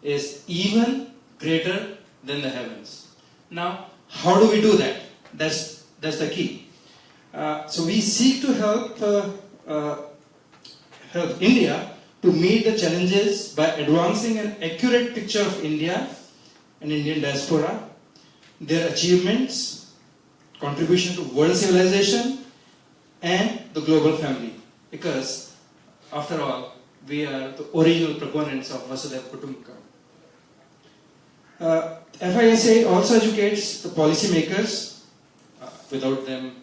is even greater than the heavens. Now, how do we do that? That's the key. So we seek to help India to meet the challenges by advancing an accurate picture of India and Indian diaspora, their achievements, contribution to world civilization, and the global family. Because, after all, we are the original proponents of Vasudhaiva Kutumbakam. FISA also educates the policymakers. Without them,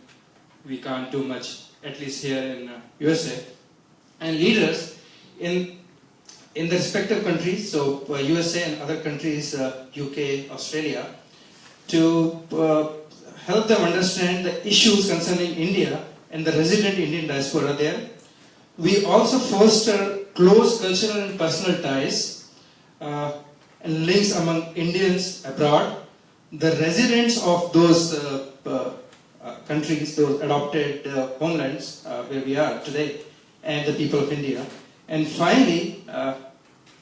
we can't do much, at least here in USA. And leaders in the respective countries, so USA and other countries, UK, Australia, to help them understand the issues concerning India and the resident Indian diaspora there. We also foster close cultural and personal ties and links among Indians abroad, the residents of those countries, those adopted homelands where we are today, and the people of India. And finally,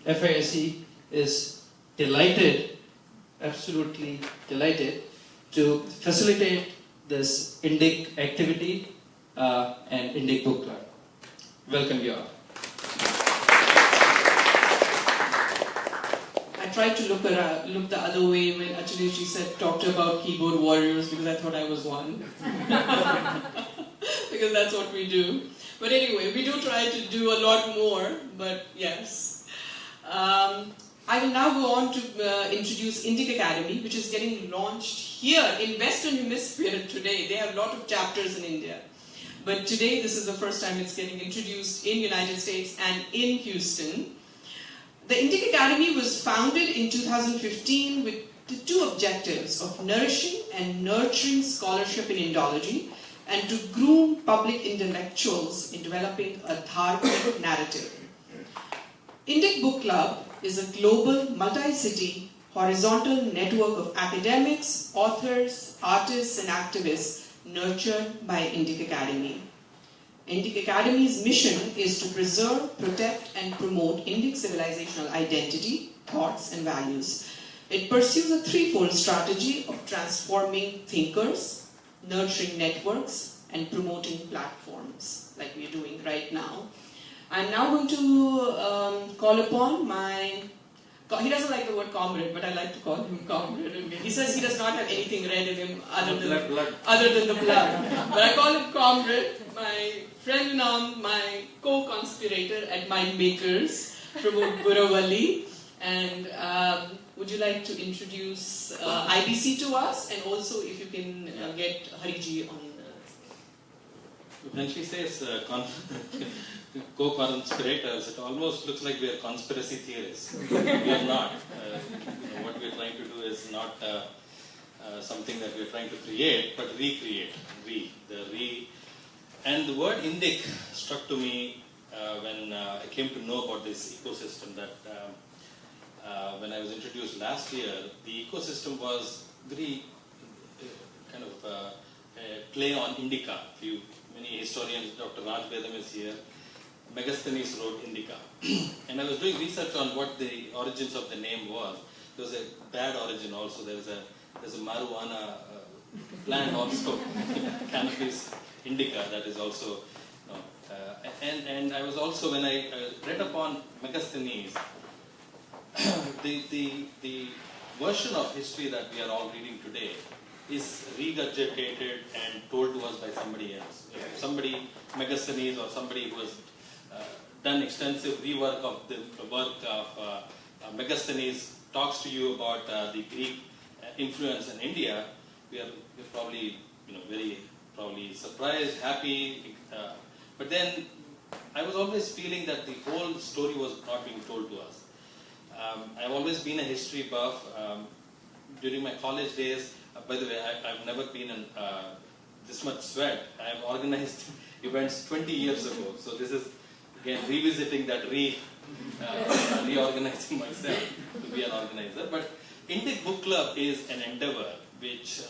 FISE is delighted, absolutely delighted, to facilitate this INDIC activity and INDIC Book Club. Welcome you all. I tried to look the other way when Achaleshi talked about keyboard warriors, because I thought I was one. Because that's what we do. But anyway, we do try to do a lot more, but yes. I will now go on to introduce INDIC Academy, which is getting launched here in Western Hemisphere today. They have a lot of chapters in India. But today, this is the first time it's getting introduced in United States and in Houston. The INDIC Academy was founded in 2015 with the two objectives of nourishing and nurturing scholarship in Indology and to groom public intellectuals in developing a dharmic narrative. INDIC Book Club is a global, multi-city, horizontal network of academics, authors, artists, and activists nurtured by INDIC Academy. INDIC Academy's mission is to preserve, protect, and promote Indic civilizational identity, thoughts, and values. It pursues a threefold strategy of transforming thinkers, nurturing networks, and promoting platforms, like we're doing right now. I'm now going to call upon my... He doesn't like the word comrade, but I like to call him comrade. He says he does not have anything red in him other than the blood. But I call him comrade, my friend in arms, my co-conspirator at Mind Makers, Pramod Guravalli. And would you like to introduce IBC to us? And also if you can get Hariji on the... When she says co-conspirators, it almost looks like we are conspiracy theorists. We are not. What we are trying to do is not something that we are trying to create, but recreate. And the word INDIC struck to me when I came to know about this ecosystem that when I was introduced last year, the ecosystem was very kind of a play on Indica. Many historians, Dr. Raj Vedam is here, Megasthenes wrote Indica. And I was doing research on what the origins of the name was. There was a bad origin also. There's a marijuana plant also, cannabis indica, that is also, and I was also, when I read upon Megasthenes, the version of history that we are all reading today is regurgitated and told to us by somebody else. Somebody, Megasthenes, or somebody who has done extensive rework of the work of Megasthenes talks to you about the Greek influence in India. We're probably, very probably surprised, happy, but then I was always feeling that the whole story was not being told to us. I've always been a history buff. During my college days, by the way, I've never been in this much sweat. I've organized events 20 years ago, so this is again revisiting that, reorganizing myself to be an organizer. But INDIC Book Club is an endeavor which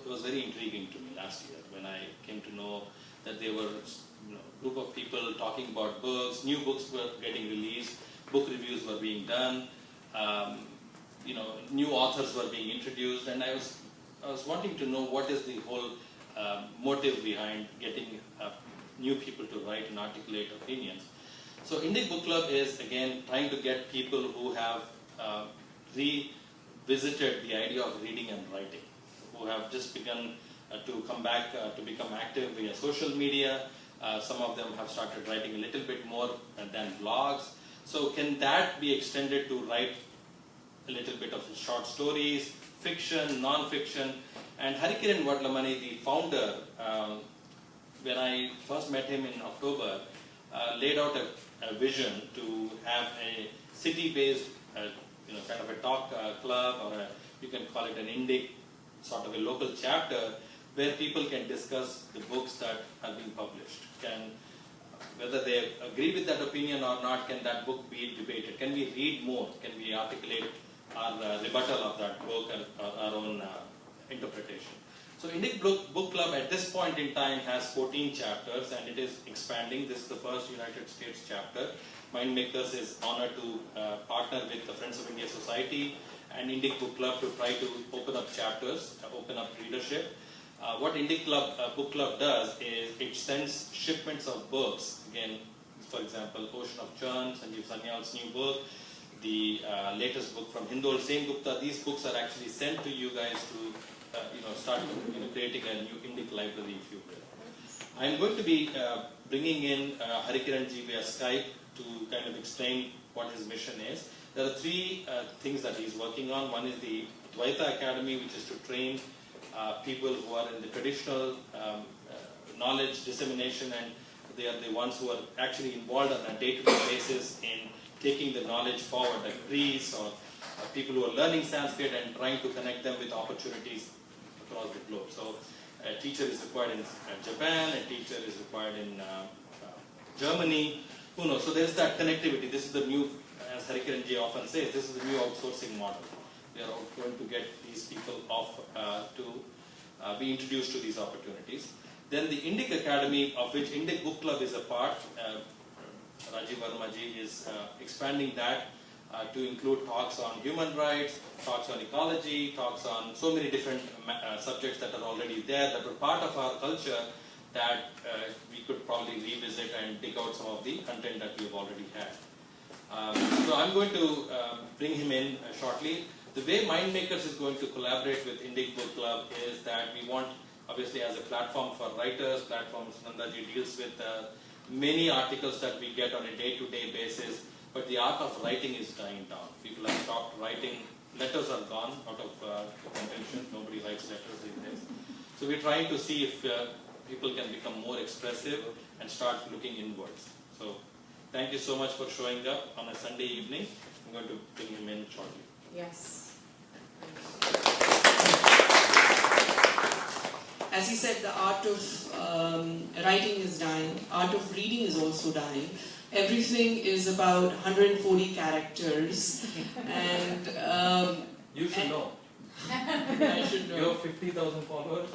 was very intriguing to me last year when I came to know that there were a group of people talking about books, new books were getting released, book reviews were being done, new authors were being introduced, and I was wanting to know what is the whole motive behind getting new people to write and articulate opinions. So Indic Book Club is again trying to get people who have revisited the idea of reading and writing, who have just begun to come back to become active via social media. Some of them have started writing a little bit more than blogs. So can that be extended to write a little bit of short stories, fiction, non-fiction? And Harikiran Vadlamani, the founder, when I first met him in October, laid out a vision to have a city-based, kind of a talk club, or you can call it an Indic, sort of a local chapter, where people can discuss the books that have been published. Whether they agree with that opinion or not, can that book be debated? Can we read more? Can we articulate our rebuttal of that book and our own interpretation? So Indic Book Club at this point in time has 14 chapters, and it is expanding. This is the first United States chapter. Mindmakers is honored to partner with the Friends of India Society and Indic Book Club to try to open up chapters, open up readership. What Indic Book Club does is it sends shipments of books. Again, for example, Ocean of Churn, Sanjeev Sanyal's new book, the latest book from Hindol Sengupta. These books are actually sent to you guys to start creating a new Indic library, if you will. I'm going to be bringing in Harikiranji via Skype to kind of explain what his mission is. There are three things that he's working on. One is the Dvaita Academy, which is to train people who are in the traditional knowledge dissemination, and they are the ones who are actually involved on a day-to-day basis in taking the knowledge forward, like priests or people who are learning Sanskrit and trying to connect them with opportunities across the globe. So a teacher is required in Japan, a teacher is required in Germany, who knows. So there's that connectivity. This is the new, as Harikiranji often says, this is the new outsourcing model. We are going to get these people off to be introduced to these opportunities. Then the Indic Academy, of which Indic Book Club is a part, Rajiv Vermaji is expanding that to include talks on human rights, talks on ecology, talks on so many different subjects that are already there, that were part of our culture, that we could probably revisit and dig out some of the content that we've already had. So I'm going to bring him in shortly. The way Mindmakers is going to collaborate with Indic Book Club is that we want, obviously as a platform for writers, platforms Nandaji deals with many articles that we get on a day-to-day basis, but the art of writing is dying down. People have stopped writing. Letters are gone out of contention. Nobody writes letters these days. So we're trying to see if people can become more expressive and start looking inwards. So thank you so much for showing up on a Sunday evening. I'm going to bring him in shortly. Yes. As he said, the art of writing is dying. Art of reading is also dying. Everything is about 140 characters, and You should know. I should know. You have 50,000 followers.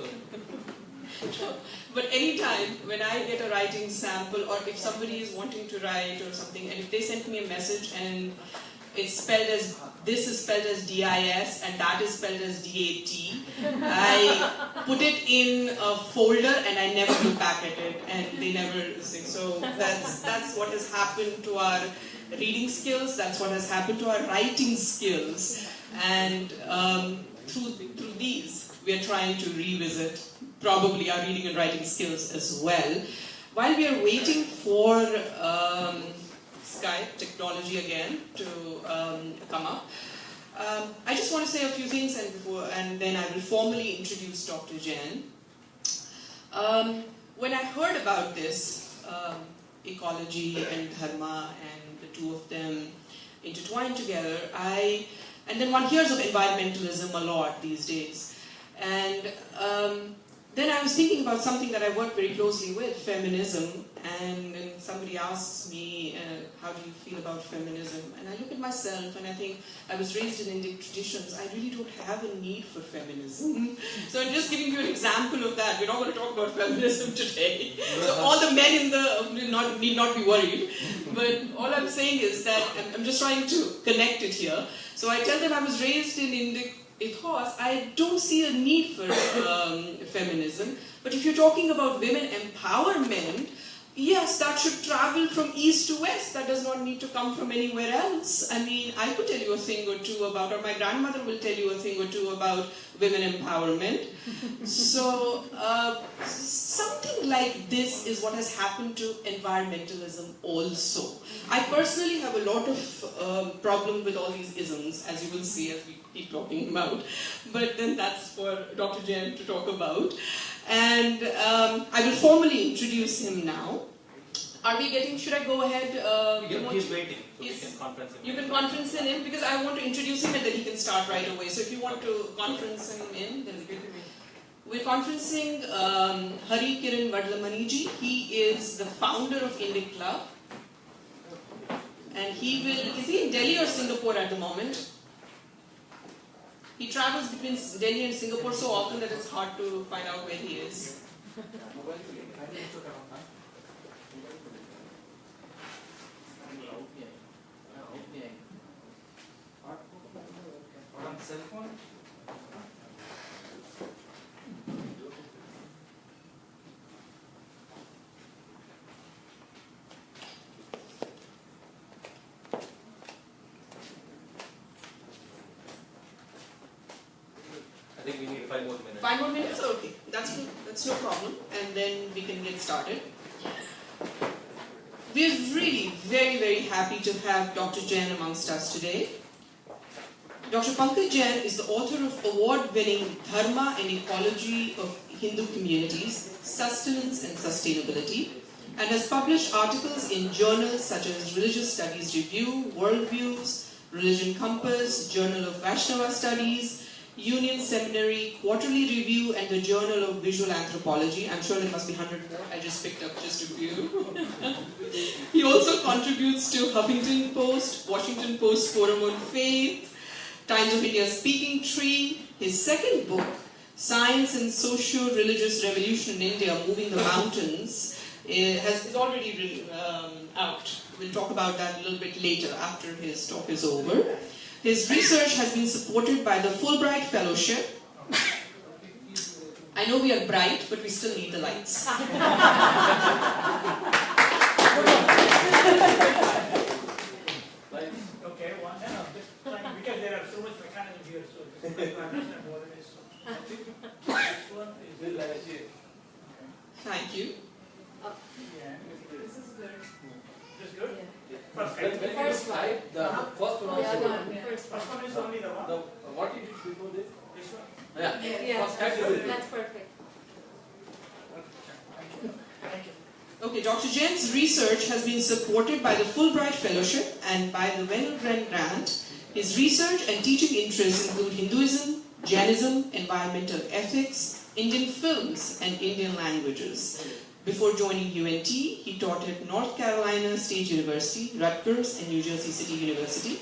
But anytime when I get a writing sample, or if somebody is wanting to write or something, and if they send me a message and it's spelled as, this is spelled as DIS and that is spelled as DAT, I put it in a folder and I never look back at it, and they never sing. So that's what has happened to our reading skills, that's what has happened to our writing skills, and through these we are trying to revisit probably our reading and writing skills as well. While we are waiting for Skype technology again to come up, I just want to say a few things, and then I will formally introduce Dr. Jain. When I heard about this, ecology and dharma, and the two of them intertwined together, and then one hears of environmentalism a lot these days, and then I was thinking about something that I work very closely with, feminism, and then somebody asks me, how do you feel about feminism? And I look at myself and I think, I was raised in Indic traditions, I really don't have a need for feminism. So I'm just giving you an example of that. We're not going to talk about feminism today. So all the men in the, need not be worried. But all I'm saying is that, I'm just trying to connect it here. So I tell them I was raised in Indic ethos. I don't see a need for feminism. But if you're talking about women empowerment, yes, that should travel from east to west. That does not need to come from anywhere else. I mean, I could tell you a thing or two about, or my grandmother will tell you a thing or two about women empowerment. So, something like this is what has happened to environmentalism also. I personally have a lot of problem with all these isms, as you will see as we keep talking about. But then that's for Dr. Jain to talk about. And I will formally introduce him now. Are we getting, should I go ahead? He's waiting, so we can conference him. You can conference him in, because I want to introduce him and then he can start right away. So if you want to conference him in, then we're conferencing Hari Kiran Vadlamaniji. He is the founder of Indic Club. And he will, is he in Delhi or Singapore at the moment? He travels between Delhi and Singapore so often that it's hard to find out where he is. Cell phone? I think we need 5 more minutes. 5 more minutes? Okay, that's no problem. And then we can get started. We're really very, very happy to have Dr. Jain amongst us today. Dr. Pankaj Jain is the author of award-winning Dharma and Ecology of Hindu Communities, Sustenance and Sustainability, and has published articles in journals such as Religious Studies Review, Worldviews, Religion Compass, Journal of Vaishnava Studies, Union Seminary, Quarterly Review, and the Journal of Visual Anthropology. I'm sure there must be 100 more. I just picked up just a few. He also contributes to Huffington Post, Washington Post Forum on Faith, Times of India Speaking Tree. His second book, Science and Socio-Religious Revolution in India, Moving the Mountains, is already out. We'll talk about that a little bit later after his talk is over. His research has been supported by the Fulbright Fellowship. I know we are bright, but we still need the lights. Okay, one no, because there are so much mechanism here, so just to understand what it is. So I think this one is Thank you. yeah. This is good. This good? Yeah. First The slide. first one. The first one Yeah, also. the one, first First one. one is only the one. What you did before this? This one. Yeah, First slide is that's perfect. Thank you. Thank you. Okay, Dr. Jain's research has been supported by the Fulbright Fellowship and by the Wendelgren Grant. His research and teaching interests include Hinduism, Jainism, environmental ethics, Indian films, and Indian languages. Before joining UNT, he taught at North Carolina State University, Rutgers, and New Jersey City University.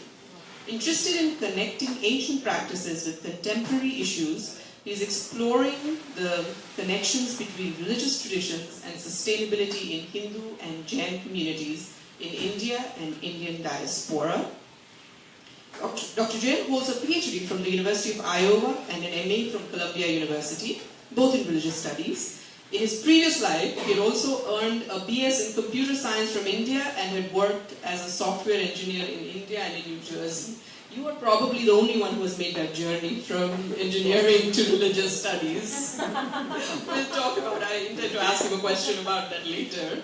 Interested in connecting ancient practices with contemporary issues, he is exploring the connections between religious traditions and sustainability in Hindu and Jain communities in India and Indian diaspora. Dr. Jain holds a PhD from the University of Iowa and an MA from Columbia University, both in religious studies. In his previous life, he had also earned a BS in computer science from India and had worked as a software engineer in India and in New Jersey. You are probably the only one who has made that journey from engineering to religious studies. We'll talk about it. I intend to ask him a question about that later.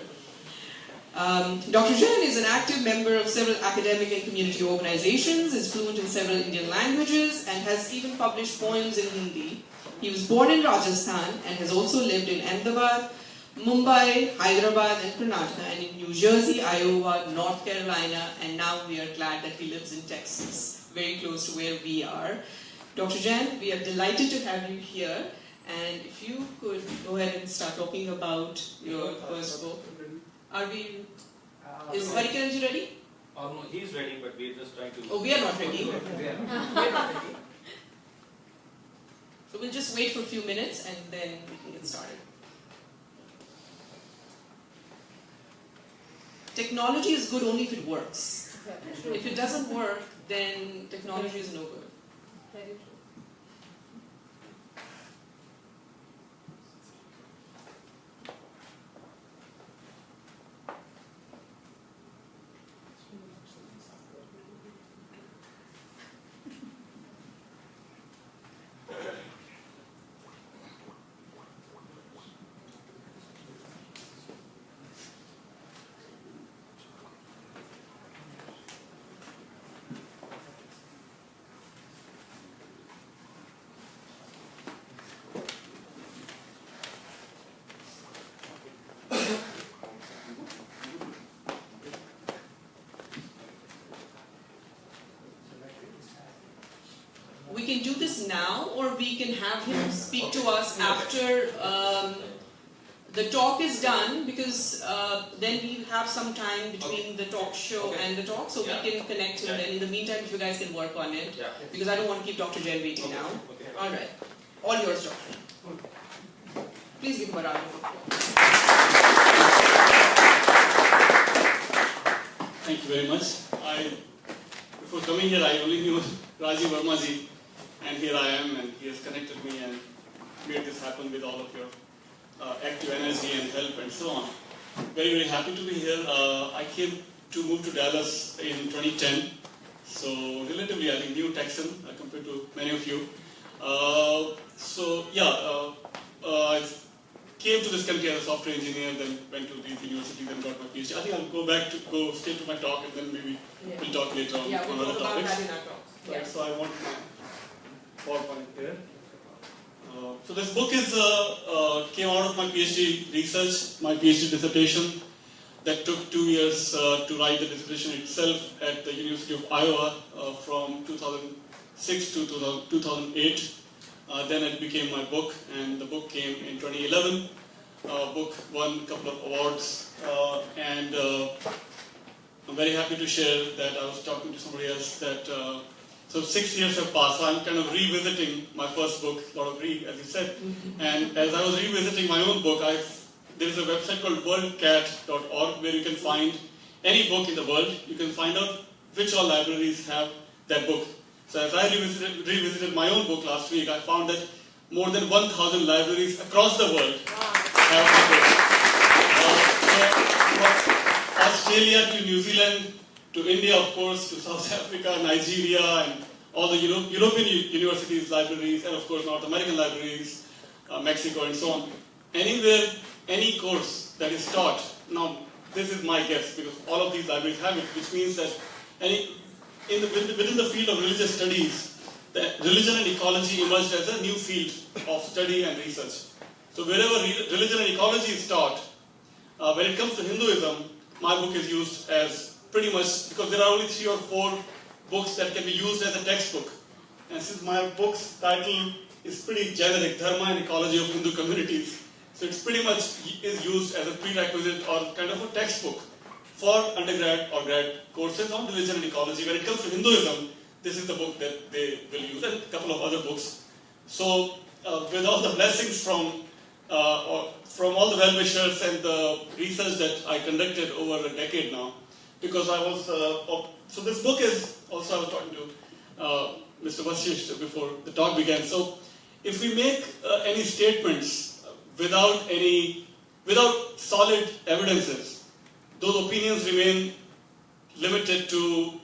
Dr. Jain is an active member of several academic and community organizations, is fluent in several Indian languages, and has even published poems in Hindi. He was born in Rajasthan and has also lived in Ahmedabad, Mumbai, Hyderabad, and Karnataka, and in New Jersey, Iowa, North Carolina, and now we are glad that he lives in Texas, very close to where we are. Dr. Jain, we are delighted to have you here, and if you could go ahead and start talking about your first book. Are we, is Hari Kiranji ready? Oh no, he's ready, but we're just trying to... Oh, we are not ready. We are not ready. So we'll just wait for a few minutes and then we can get started. Technology is good only if it works. Yeah, true. If it doesn't work, then technology is no good. Very true. We can do this now, or we can have him speak to us after the talk is done, because then we have some time between the talk show and the talk, so we can connect him. Then in the meantime, if you guys can work on it, because I don't want to keep Dr. Jain waiting now. All right, all yours, Doctor. Please give him a round of applause. Thank you very much. Before coming here, I only knew Rajiv Verma-ji, and here I am, and he has connected me and made this happen with all of your active energy and help and so on. Very, very happy to be here. I came to move to Dallas in 2010, so relatively, I think, new Texan compared to many of you. I came to this country as a software engineer, then went to these universities and got my PhD. I think I'll go straight to my talk, and then maybe we'll talk later on Yeah, we'll other talk about topics. that in our talks. Right, Yeah. so I want my PowerPoint here. So this book is came out of my PhD research, my PhD dissertation that took 2 years to write the dissertation itself at the University of Iowa from 2006 to 2008. Then it became my book, and the book came in 2011. Book won a couple of awards, and I'm very happy to share that I was talking to somebody else that so 6 years have passed, so I'm kind of revisiting my first book, a lot of as you said, and as I was revisiting my own book, there is a website called worldcat.org where you can find any book in the world. You can find out which all libraries have that book. So as I revisited my own book last week, I found that more than 1,000 libraries across the world have the book. From Australia to New Zealand to India, of course, to South Africa, Nigeria, and all the European universities, libraries, and of course North American libraries, Mexico, and so on. Anywhere, any course that is taught, now this is my guess because all of these libraries have it, which means that within the field of religious studies, that religion and ecology emerged as a new field of study and research. So wherever religion and ecology is taught, when it comes to Hinduism, my book is used as pretty much, because there are only 3 or 4 books that can be used as a textbook. And since my book's title is pretty generic, Dharma and Ecology of Hindu Communities, so it's pretty much is used as a prerequisite or kind of a textbook for undergrad or grad courses on religion and ecology. When it comes to Hinduism, this is the book that they will use, and a couple of other books. So with all the blessings from all the well-wishers and the research that I conducted over a decade now, because I was, so this book is, also I was talking to Mr. Vasisht before the talk began. So if we make any statements without solid evidences, those opinions remain limited to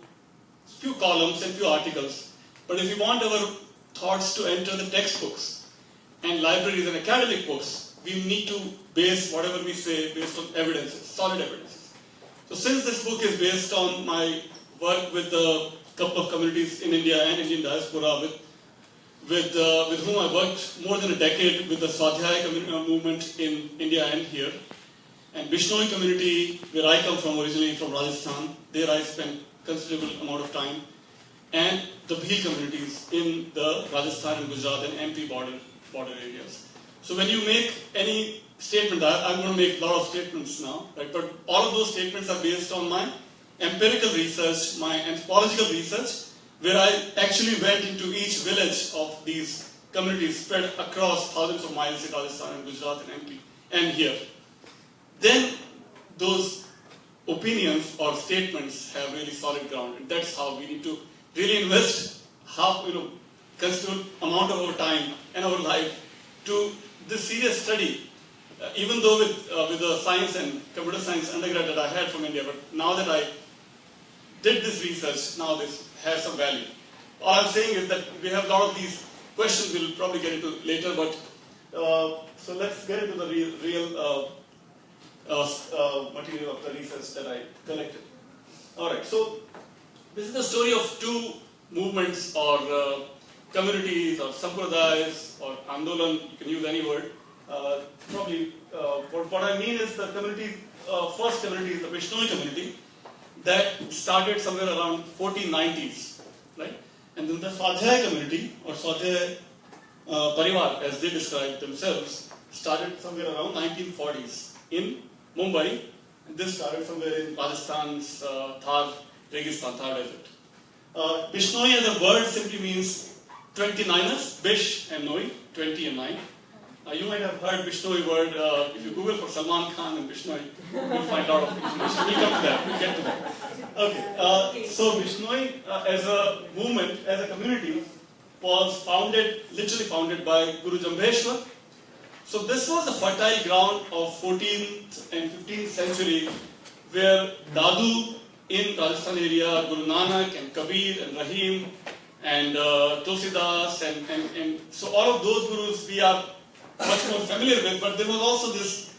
few columns and few articles. But if we want our thoughts to enter the textbooks and libraries and academic books, we need to base whatever we say based on evidences, solid evidences. So since this book is based on my work with a couple of communities in India and Indian diaspora with whom I worked more than a decade with the Swadhyaya movement in India and here, and Bishnoi community, where I come from originally from Rajasthan, there I spent considerable amount of time, and the Bhil communities in the Rajasthan and Gujarat and MP border areas. So when you make any statement, I'm going to make a lot of statements now, right? But all of those statements are based on my empirical research, my anthropological research, where I actually went into each village of these communities spread across thousands of miles in Rajasthan and Gujarat and MP and here. Then those opinions or statements have really solid ground. And that's how we need to really invest considerable amount of our time and our life to this serious study. Even though with the science and computer science undergrad that I had from India, but now that I did this research, now this has some value. All I'm saying is that we have a lot of these questions we'll probably get into later, but so let's get into the real material of the research that I collected. Alright, so this is the story of two movements or communities or sampradayas or andolan, you can use any word. What I mean is the community, first community is the Bishnoi community that started somewhere around 1490s, right? And then the Swadhyay community or Swadhyay Parivar, as they describe themselves, started somewhere around 1940s in Mumbai. And this started somewhere in Rajasthan's Thar Registan, Thar Desert. Bishnoi as a word simply means 29ers, Bish and Noi, 20 and 9. You might have heard Bishnoi word, if you Google for Salman Khan and Bishnoi, you'll find a lot of information. We'll come to that, we'll get to that. Okay, so Bishnoi as a movement, as a community, was literally founded by Guru Jambheshwar. So this was the fertile ground of 14th and 15th century where Dadu in Rajasthan area, Guru Nanak and Kabir and Rahim and Tulsidas and so all of those gurus we are much more familiar with, but there was also this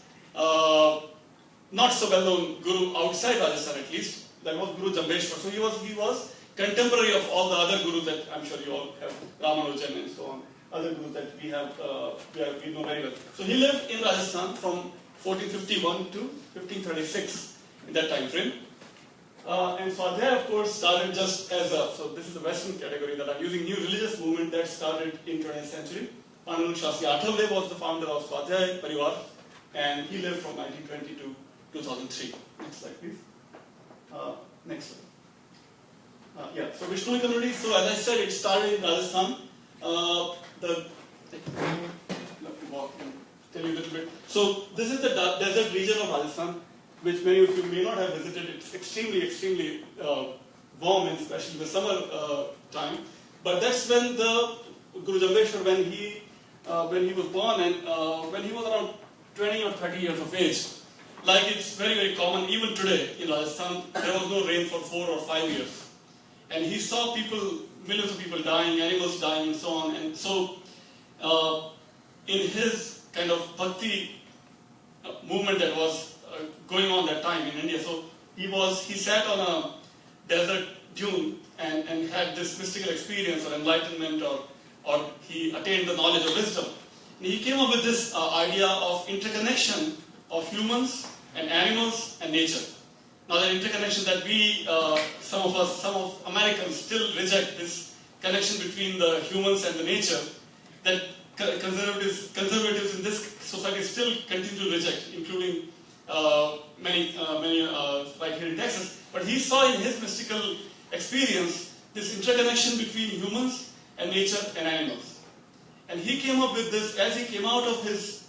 not so well known guru outside Rajasthan at least, that was Guru Jambheshwar. So he was contemporary of all the other gurus that I'm sure you all have, Ramanujan and so on, other gurus that we know very well. So he lived in Rajasthan from 1451 to 1536 in that time frame. And Swadhyay, of course, started just as so this is the Western category that I'm using, new religious movement that started in 20th century. Panurang Shastri Athavale was the founder of Swadhyay Parivar, and he lived from 1920 to 2003. Next slide, please. Next slide. So Bishnoi community, so as I said, it started in Rajasthan. Let me walk and tell you a little bit. So this is the desert region of Rajasthan, which many of you may not have visited. It's extremely warm, and especially the summer time. But that's when the Guru Jambheshwar, when he was born and when he was around 20 or 30 years of age, like it's very common even today in Rajasthan, there was no rain for 4 or 5 years. And he saw millions of people dying, animals dying and so on. And so in his kind of bhakti movement that was going on that time in India, so he sat on a desert dune and had this mystical experience or enlightenment or he attained the knowledge of wisdom. And he came up with this idea of interconnection of humans and animals and nature. Now the interconnection that some of Americans still reject, this connection between the humans and the nature, that conservatives in this society still continue to reject, including many right here in Texas. But he saw in his mystical experience this interconnection between humans and nature and animals. And he came up with this, as he came out of his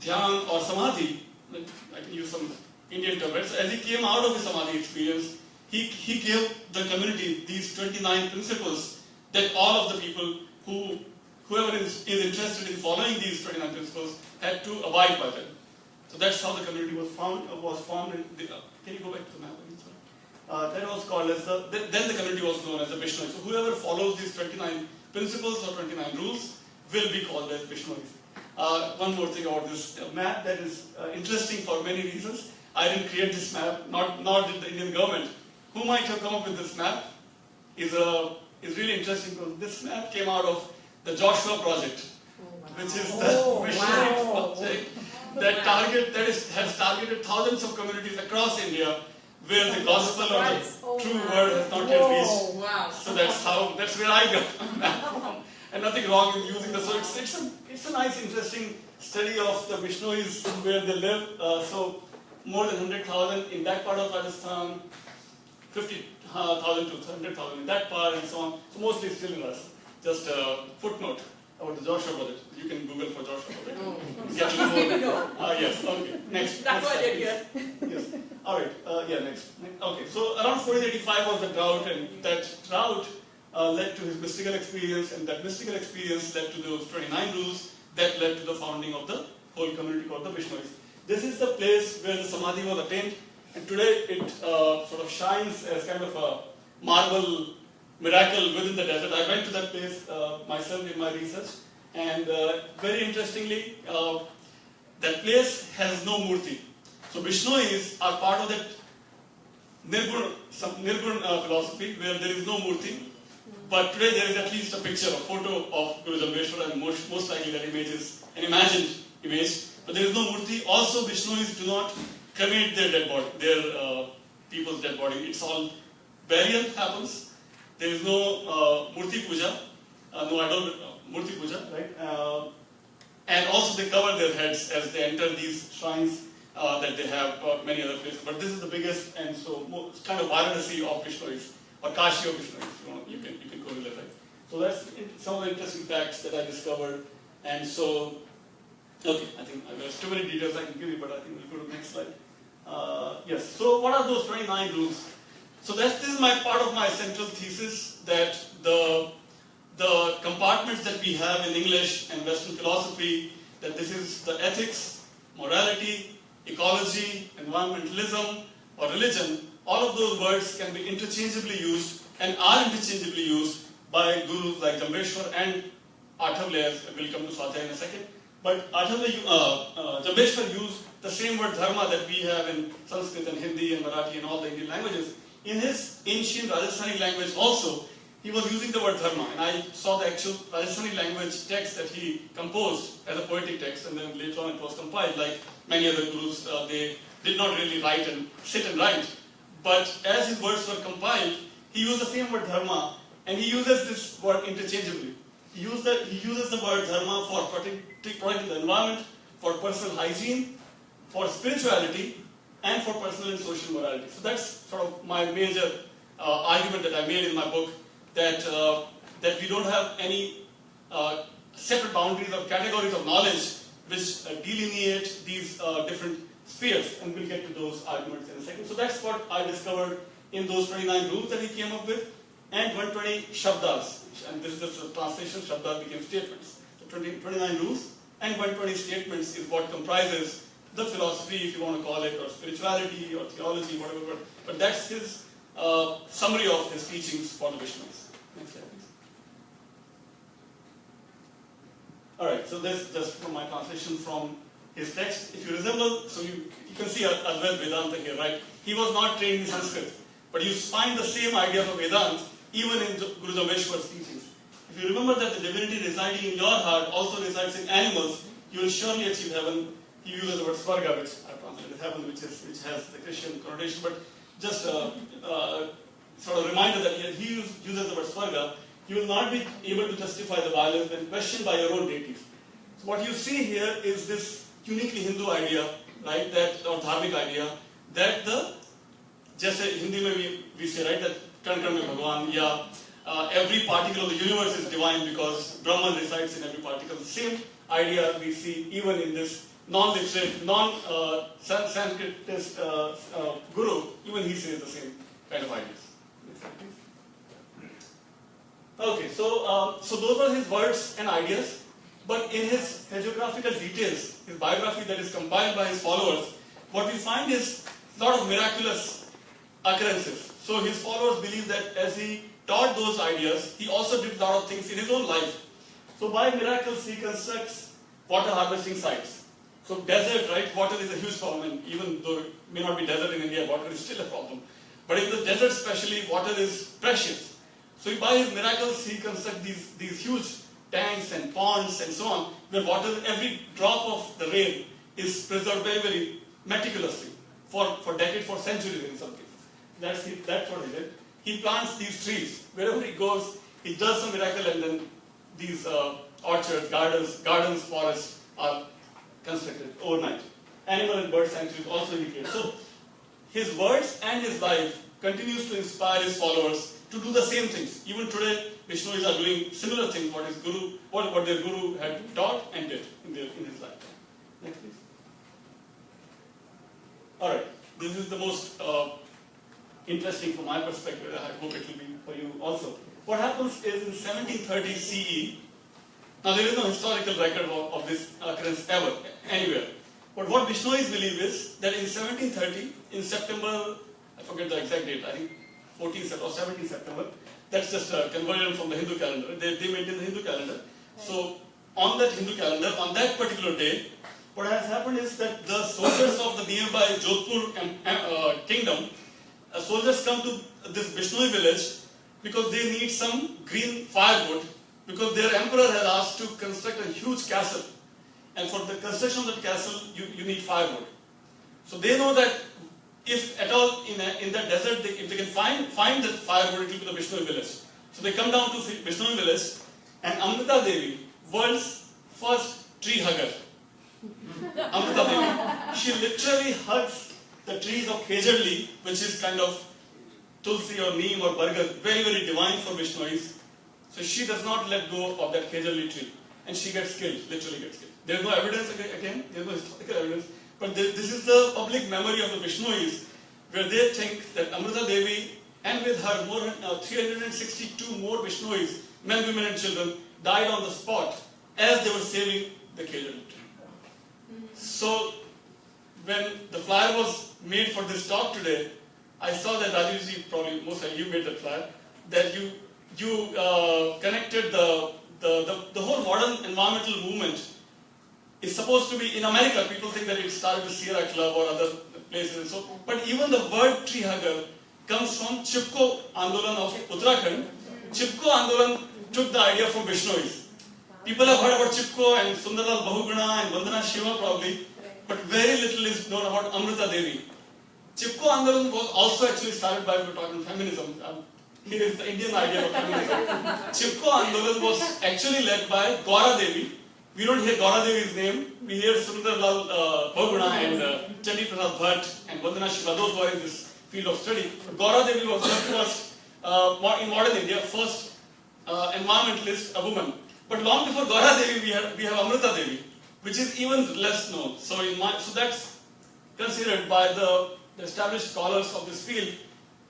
dhyan or samadhi, I can use some Indian terms, as he came out of his samadhi experience, he gave the community these 29 principles that all of the people whoever is interested in following these 29 principles had to abide by them. So that's how the community was formed. Can you go back to the map? That was called as then the community was known as the Bishnoi. So whoever follows these 29 principles or 29 rules will be called as Bishnois. One more thing about this map that is interesting for many reasons. I didn't create this map, nor did the Indian government. Who might have come up with this map is really interesting because this map came out of the Joshua Project, which is the missionary project that has targeted thousands of communities across India where the gospel or the true word has not yet reached. Wow. So that's where I got the map from. And nothing wrong in using the, so it's a nice, interesting study of the Bishnois where they live. So more than 100,000 in that part of Rajasthan, 50,000 to 100,000 in that part and so on. So mostly still in Rajasthan. Just a footnote about the Joshua project. You can Google for Joshua project. Oh. Get to know. Yes, okay. Next. That's what I did Next here. slide, please. Yes. All right. Next. Okay. So around 1485 was the drought, and that drought led to his mystical experience, and that mystical experience led to those 29 rules that led to the founding of the whole community called the Vishnois. This is the place where the Samadhi was attained, and today it sort of shines as kind of a marble miracle within the desert. I went to that place myself in my research, and very interestingly, that place has no murti. So Vishnois are part of that Nirgun philosophy where there is no murti, but today there is at least a picture, a photo of Guru Jambeshwar, and most likely that image is an imagined image, but there is no murti. Also, Vishnois do not cremate their dead body, their people's dead body. It's all burial happens. There is no murti puja, murti puja, right? And also they cover their heads as they enter these shrines that they have many other places. But this is the biggest, and so kind of Varanasi of Vishnois, or Kashi of Vishnois. You can go to that, right? So that's some of the interesting facts that I discovered. And so, okay, I think there's too many details I can give you, but I think we'll go to the next slide. Yes. So what are those 29 rules? So this is my part of my central thesis, that the compartments that we have in English and Western philosophy, that this is the ethics, morality, ecology, environmentalism, or religion. All of those words can be interchangeably used and are interchangeably used by gurus like Jambeshwar and Athavale, as we'll come to Swatha in a second. But Jambeshwar used the same word dharma that we have in Sanskrit and Hindi and Marathi and all the Indian languages. In his ancient Rajasthani language also, he was using the word dharma, and I saw the actual Rajasthani language text that he composed as a poetic text, and then later on it was compiled. Like many other gurus, they did not really write and sit and write, but as his words were compiled, he used the same word dharma, and he uses this word interchangeably. He uses the word dharma for protecting the environment, for personal hygiene, for spirituality, and for personal and social morality. So that's sort of my major argument that I made in my book, that we don't have any separate boundaries or categories of knowledge which delineate these different spheres, and we'll get to those arguments in a second. So that's what I discovered in those 29 rules that he came up with, and 120 shabdas, and this is just a translation. Shabdas became statements. So 29 rules and 120 statements is what comprises the philosophy, if you want to call it, or spirituality, or theology, whatever. But that's his summary of his teachings for the Vishnois. Next slide, please. Alright, so this just from my translation from his text. If you resemble, so you can see Advaita Vedanta here, right? He was not trained in Sanskrit, but you find the same idea of Vedanta even in Guru Jambeshwar's teachings. If you remember that the divinity residing in your heart also resides in animals, you will surely achieve heaven. He uses the word Svarga, which I translated heaven, which has the Christian connotation, but just sort of reminder that he uses the word Svarga. You will not be able to justify the violence when questioned by your own deities. So what you see here is this uniquely Hindu idea, right, that, or dharmic idea, that just Hindi mein we say, right, that Kan Kan mein Bhagwan, every particle of the universe is divine because Brahman resides in every particle. The same idea we see even in this non-literate, non-Sanskritist guru, even he says the same kind of ideas. Okay, so those were his words and ideas, but in his hagiographical details, his biography that is compiled by his followers, what we find is a lot of miraculous occurrences. So his followers believe that as he taught those ideas, he also did a lot of things in his own life. So by miracles, he constructs water harvesting sites. So desert, right, water is a huge problem, and even though it may not be desert in India, water is still a problem. But in the desert especially, water is precious. So by his miracles, he constructs these huge tanks and ponds and so on, where water, every drop of the rain is preserved very, very meticulously for decades, for centuries in some cases. That's what he did. He plants these trees. Wherever he goes, he does some miracle, and then these orchards, gardens, forests are constructed overnight. Animal and bird sanctuaries also he created. So his words and his life continues to inspire his followers to do the same things. Even today, Bishnois are doing similar things what their guru had taught and did in his lifetime. Next, please. All right, this is the most interesting from my perspective. I hope it will be for you also. What happens is in 1730 CE. Now there is no historical record of this occurrence ever anywhere. But what Bishnois believe is that in 1730, in September, I forget the exact date, I think 14th or 17th September, that's just a conversion from the Hindu calendar. They maintain the Hindu calendar. So on that Hindu calendar, on that particular day, what has happened is that the soldiers of the nearby Jodhpur kingdom, soldiers come to this Bishnoi village because they need some green firewood, because their emperor has asked to construct a huge castle. And for the construction of that castle, you need firewood. So they know that if at all in that desert, if they can find that firewood, it will be the Bishnoi village. So they come down to Bishnoi village, and Amrita Devi, world's first tree hugger, Amrita Devi, she literally hugs the trees of Khejurli, which is kind of Tulsi or Neem or Bargat, very, very divine for Bishnois. So she does not let go of that Khejurli tree. And she gets killed, literally gets killed. There is no evidence again, there is no historical evidence. But this is the public memory of the Bishnois, where they think that Amrita Devi and with her more than 362 more Bishnois, men, women and children, died on the spot as they were saving the Khejurli tree. So when the flyer was made for this talk today, I saw that Rajivji, probably most of you made that flyer, that you connected the whole modern environmental movement is supposed to be in America. People think that it started with Sierra Club or other places. So, but even the word tree hugger comes from Chipko Andolan of Uttarakhand. Chipko Andolan took the idea from Bishnois. People have heard about Chipko and Sundarlal Bahuguna and Vandana Shiva probably, but very little is known about Amrita Devi. Chipko Andolan was also actually started by, we're talking feminism. Here is the Indian idea of feminism. Chipko Andolan was actually led by Gaura Devi. We don't hear Gaura Devi's name. We hear Sundarlal Bahuguna and Chandi Prasad Bhatt and Vandana Shiva. Those who are in this field of study. Gaura Devi was the first, in modern India, first environmentalist, a woman. But long before Gaura Devi, we have Amrita Devi, which is even less known. So that's considered by the established scholars of this field.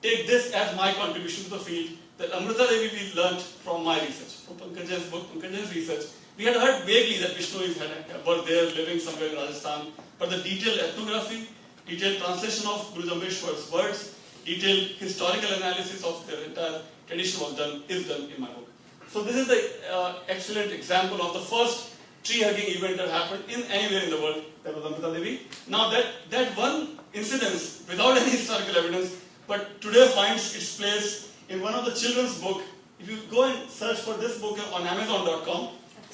Take this as my contribution to the field, that Amrita Devi we learnt from my research, from Pankaj's book, Pankaj's research. We had heard vaguely that Bishnois were there living somewhere in Rajasthan, but the detailed ethnography, detailed translation of Guru Jambeshwar's words, detailed historical analysis of their entire tradition is done in my book. So this is the excellent example of the first tree-hugging event that happened in anywhere in the world. That was Amrita Devi. Now that one incident, without any historical evidence, but today finds its place in one of the children's book. If you go and search for this book on Amazon.com,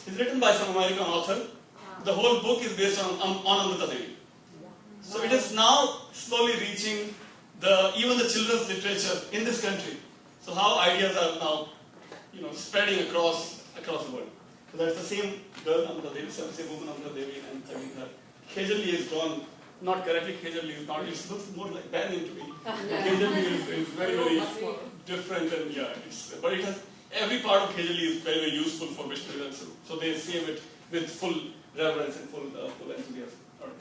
it's written by some American author. The whole book is based on Amrita Devi. So it is now slowly reaching even the children's literature in this country. So how ideas are now, spreading across the world. So that's the same girl, Amrita Devi, same woman, Amrita Devi, and I mean her Khejurli is drawn. Not correctly, Khejurli is not. It looks more like bad name to me. Khejurli is very, very different, and but it has every part of Khejurli is very, very useful for Vishnui. So they save it with full reverence and full enthusiasm. All right.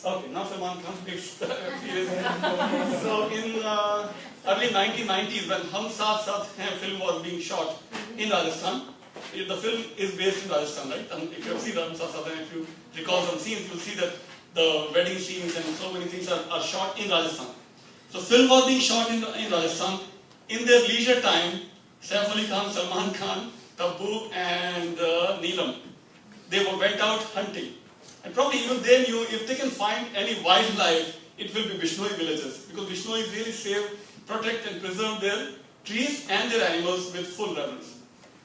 Okay, now Salman Khan takes So in early 1990s, when Hum Saath Saath Hain film was being shot in Rajasthan, the film is based in Rajasthan, right? And if you have seen Hum Saath Saath Hain, if you recall some scenes, you'll see that the wedding scenes and so many things are shot in Rajasthan. So film was being shot in Rajasthan. In their leisure time, Saif Ali Khan, Salman Khan, Taboo and Neelam, they went out hunting. And probably even they knew if they can find any wildlife, it will be Bishnoi villages. Because Bishnois really save, protect and preserve their trees and their animals with full reverence.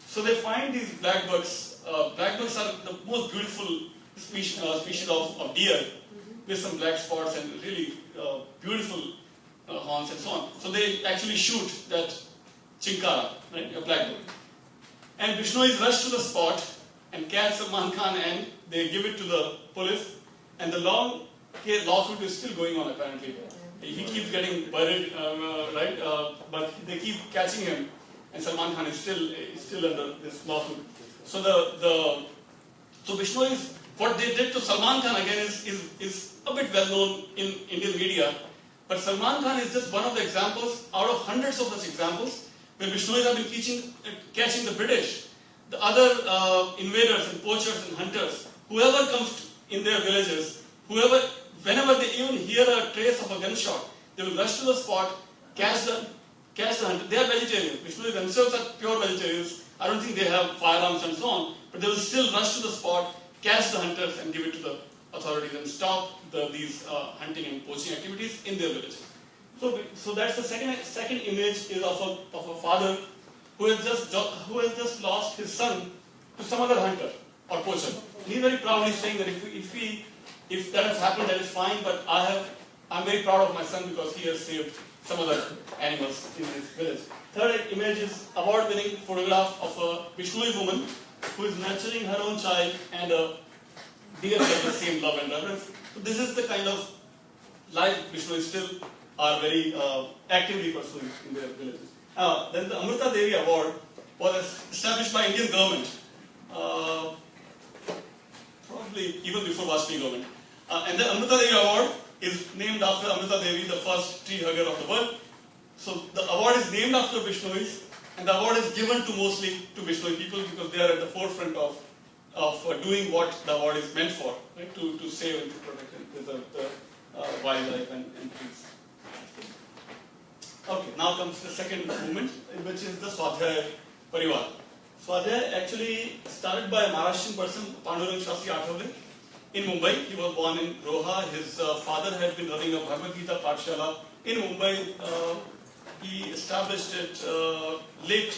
So they find these blackbucks. Blackbucks are the most beautiful species of deer with some black spots and really beautiful horns and so on. So they actually shoot that chinkara, right, a blackbird. And Bishnois rush to the spot and catch Salman Khan and they give it to the police. And the lawsuit is still going on apparently. He keeps getting buried, right? But they keep catching him. and Salman Khan is still under this lawsuit. So so Bishnois, what they did to Salman Khan again is a bit well known in Indian media. But Salman Khan is just one of the examples out of hundreds of such examples where Bishnois have been catching the British, the other invaders and poachers and hunters, whoever comes in their villages, whenever they even hear a trace of a gunshot, they will rush to the spot, catch the hunter. They are vegetarians. Bishnois themselves are pure vegetarians. I don't think they have firearms and so on, but they will still rush to the spot, catch the hunters and give it to the authorities and stop these hunting and poaching activities in their villages. So that's the second image is of a father who has just lost his son to some other hunter or poacher. He's very proudly saying that if that has happened, that is fine, but I'm very proud of my son because he has saved some other animals in his village. Third image is award-winning photograph of a Bishnoi woman who is nurturing her own child and a deer with the same love and reverence. So this is the kind of life Bishnois still are very actively pursuing in their villages. Then the Amrita Devi Award was established by Indian government, probably even before Vajpayee government. And the Amrita Devi Award is named after Amrita Devi, the first tree hugger of the world. So the award is named after Bishnois, and the award is given to mostly to Bishnoi people because they are at the forefront of doing what the award is meant for, right? To save and to protect and preserve the wildlife and trees. Okay, now comes the second movement, which is the Swadhyay Parivar. Swadhyay actually started by a Maharashtrian person, Pandurang Shastri Athavale, in Mumbai. He was born in Roha. His father had been running a Bhagavad Gita Pathshala in Mumbai. He established it late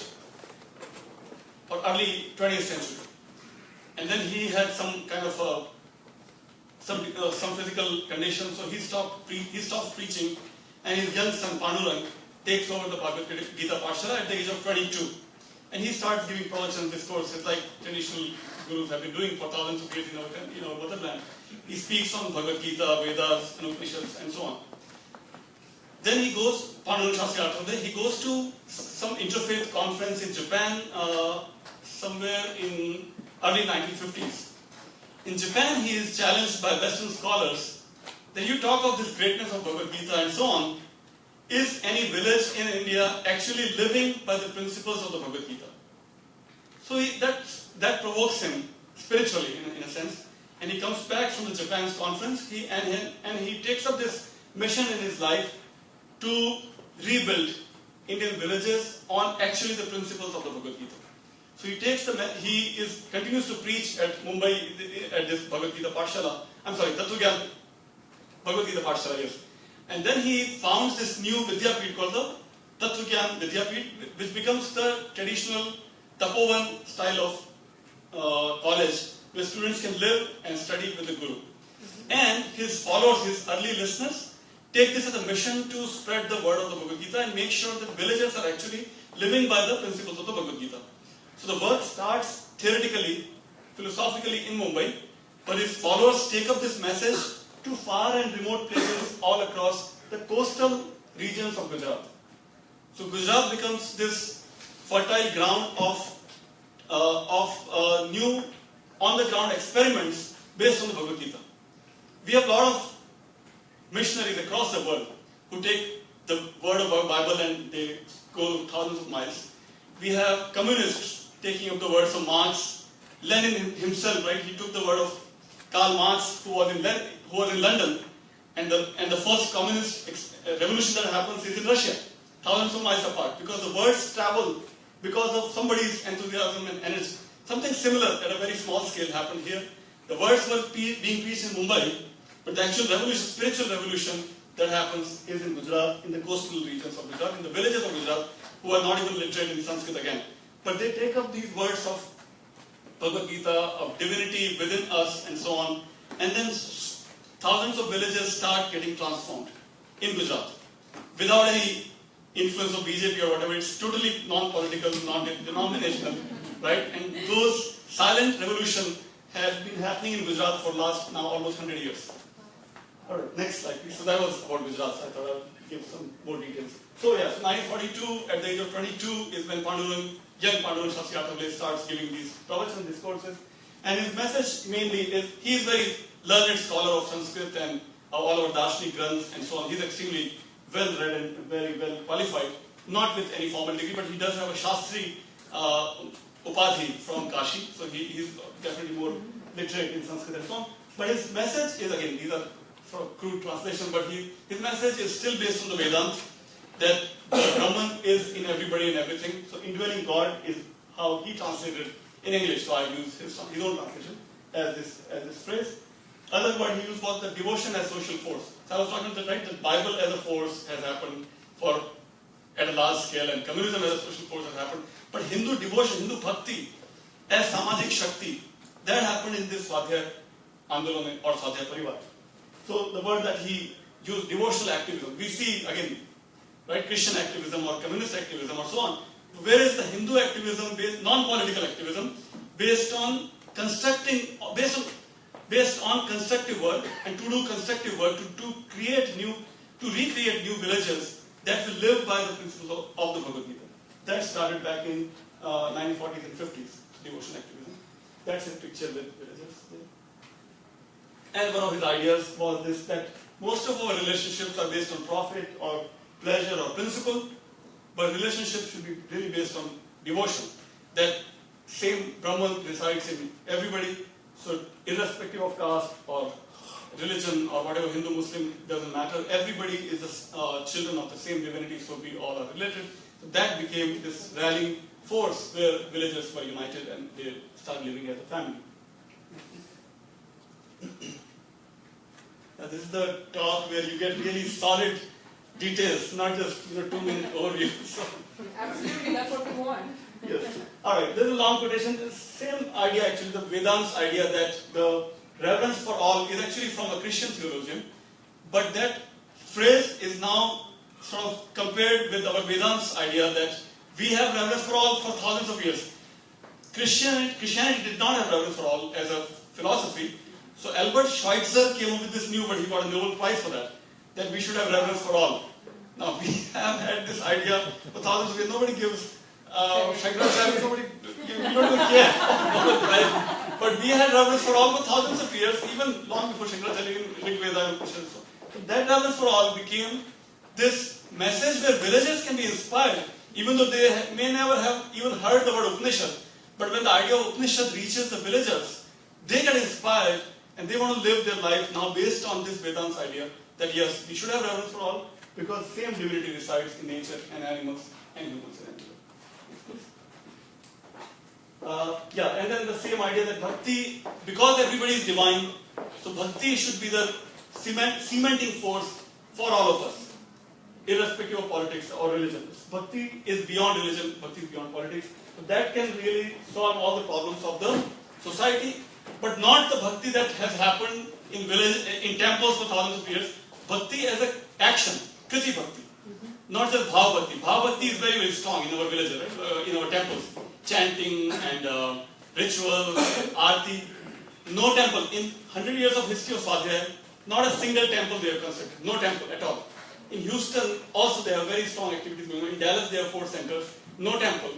or early 20th century. And then he had some kind of some physical condition, so he stopped preaching, and his young son Pandurang takes over the Bhagavad Gita Pathshala at the age of 22. And he starts giving pravachana discourses like traditional gurus have been doing for thousands of years in our motherland. He speaks on Bhagavad Gita, Vedas, and Upanishads, and so on. Then he goes, Pandurang Shastri Athavale, he goes to some interfaith conference in Japan somewhere in early 1950s. In Japan, he is challenged by Western scholars that you talk of this greatness of Bhagavad Gita and so on. Is any village in India actually living by the principles of the Bhagavad Gita? So that provokes him spiritually, in a sense. And he comes back from the Japan's conference, and he takes up this mission in his life to rebuild Indian villages on actually the principles of the Bhagavad Gita. So he continues to preach at Mumbai at this Bhagavad Gita Pathshala. Tattva-gyan Bhagavad Gita Pathshala, yes. And then he founds this new Vidyapeeth called the Tattva-gyan Vidyapeeth, which becomes the traditional Tapovan style of college where students can live and study with the Guru. And his followers, his early listeners, take this as a mission to spread the word of the Bhagavad Gita and make sure that villagers are actually living by the principles of the Bhagavad Gita. So the work starts theoretically, philosophically in Mumbai, but his followers take up this message to far and remote places all across the coastal regions of Gujarat. So Gujarat becomes this fertile ground of new on-the-ground experiments based on the Bhagavad Gita. We have a lot of missionaries across the world who take the word of our Bible and they go thousands of miles. We have communists taking up the words of Marx, Lenin himself, right? He took the word of Karl Marx, who was in London, and the first communist revolution that happens is in Russia, thousands of miles apart, because the words travel because of somebody's enthusiasm and energy. Something similar at a very small scale happened here. The words were being preached in Mumbai, but the actual revolution, spiritual revolution that happens is in Gujarat, in the coastal regions of Gujarat, in the villages of Gujarat, who are not even literate in Sanskrit again. But they take up these words of Bhagavad Gita, of divinity within us, and so on, and then thousands of villages start getting transformed in Gujarat without any influence of BJP or whatever. It's totally non-political, non-denominational, right? And those silent revolutions have been happening in Gujarat for last now almost 100 years. All right, next slide, please. So that was about Gujarat. I thought I would give some more details. So yes, 1942, at the age of 22, is when young Pandurang Shastri Athavale starts giving these pravachans, discourses. And his message mainly is, he is very learned scholar of Sanskrit and all our Darshnik Granths and so on. He's extremely well read and very well qualified, not with any formal degree, but he does have a Shastri Upadhi from Kashi, so he's definitely more literate in Sanskrit and so on. But his message is, again, these are sort of crude translation, but his message is still based on the Vedanta, that Brahman is in everybody and everything. So indwelling God is how he translated in English. So I use his own translation as this phrase. Other word he used was the devotion as social force. So I was talking about that, right? The Bible as a force has happened at a large scale, and communism as a social force has happened. But Hindu devotion, Hindu bhakti as samajik shakti, that happened in this Swadhyay Andolan or Swadhyay Parivar. So the word that he used, devotional activism, we see again, right, Christian activism or communist activism or so on. Where is the Hindu activism, non-political activism, based on constructive work, and to do constructive work to recreate new villages that will live by the principles of the Bhagavad Gita. That started back in 1940s and 50s, devotional activism. That's a picture with villages there. And one of his ideas was this, that most of our relationships are based on profit or pleasure or principle, but relationships should be really based on devotion. That same Brahman resides in everybody, so irrespective of caste or religion or whatever, Hindu, Muslim, doesn't matter. Everybody is the children of the same divinity, so we all are related. So that became this rallying force where villagers were united and they started living as a family. Now this is the talk where you get really solid details, not just 2-minute overview. So, Absolutely, that's what we want. yes. All right. There's a long quotation. The same idea, actually, the Vedant's idea that the reverence for all is actually from a Christian theologian, but that phrase is now sort of compared with our Vedant's idea that we have reverence for all for thousands of years. Christianity did not have reverence for all as a philosophy. So Albert Schweitzer came up with this new word. He got a Nobel Prize for that we should have reverence for all. Now we have had this idea for thousands of years. Nobody gives Shankaracharya, we don't even care. But we had reverence for all for thousands of years, even long before Shankaracharya, Rigveda and Krishna. So that reverence for all became this message where villagers can be inspired, even though they may never have even heard the word Upanishad. But when the idea of Upanishad reaches the villagers, they get inspired and they want to live their life now based on this Vedant's idea that yes, we should have reverence for all because same divinity resides in nature and animals and humans and animals. And then the same idea that bhakti, because everybody is divine, so bhakti should be the cementing force for all of us, irrespective of politics or religion. Bhakti is beyond religion, bhakti is beyond politics. So that can really solve all the problems of the society, but not the bhakti that has happened in temples for thousands of years. Bhakti as an action, kriti bhakti, not just bhav bhakti. Bhav bhakti is very, very strong in our villages, right? In our temples, chanting and rituals, aarti. No temple in 100 years of history of Swadhyay, not a single temple they have constructed. No temple at all. In Houston, also they have very strong activities going on. In Dallas, there are 4 centers. No temple.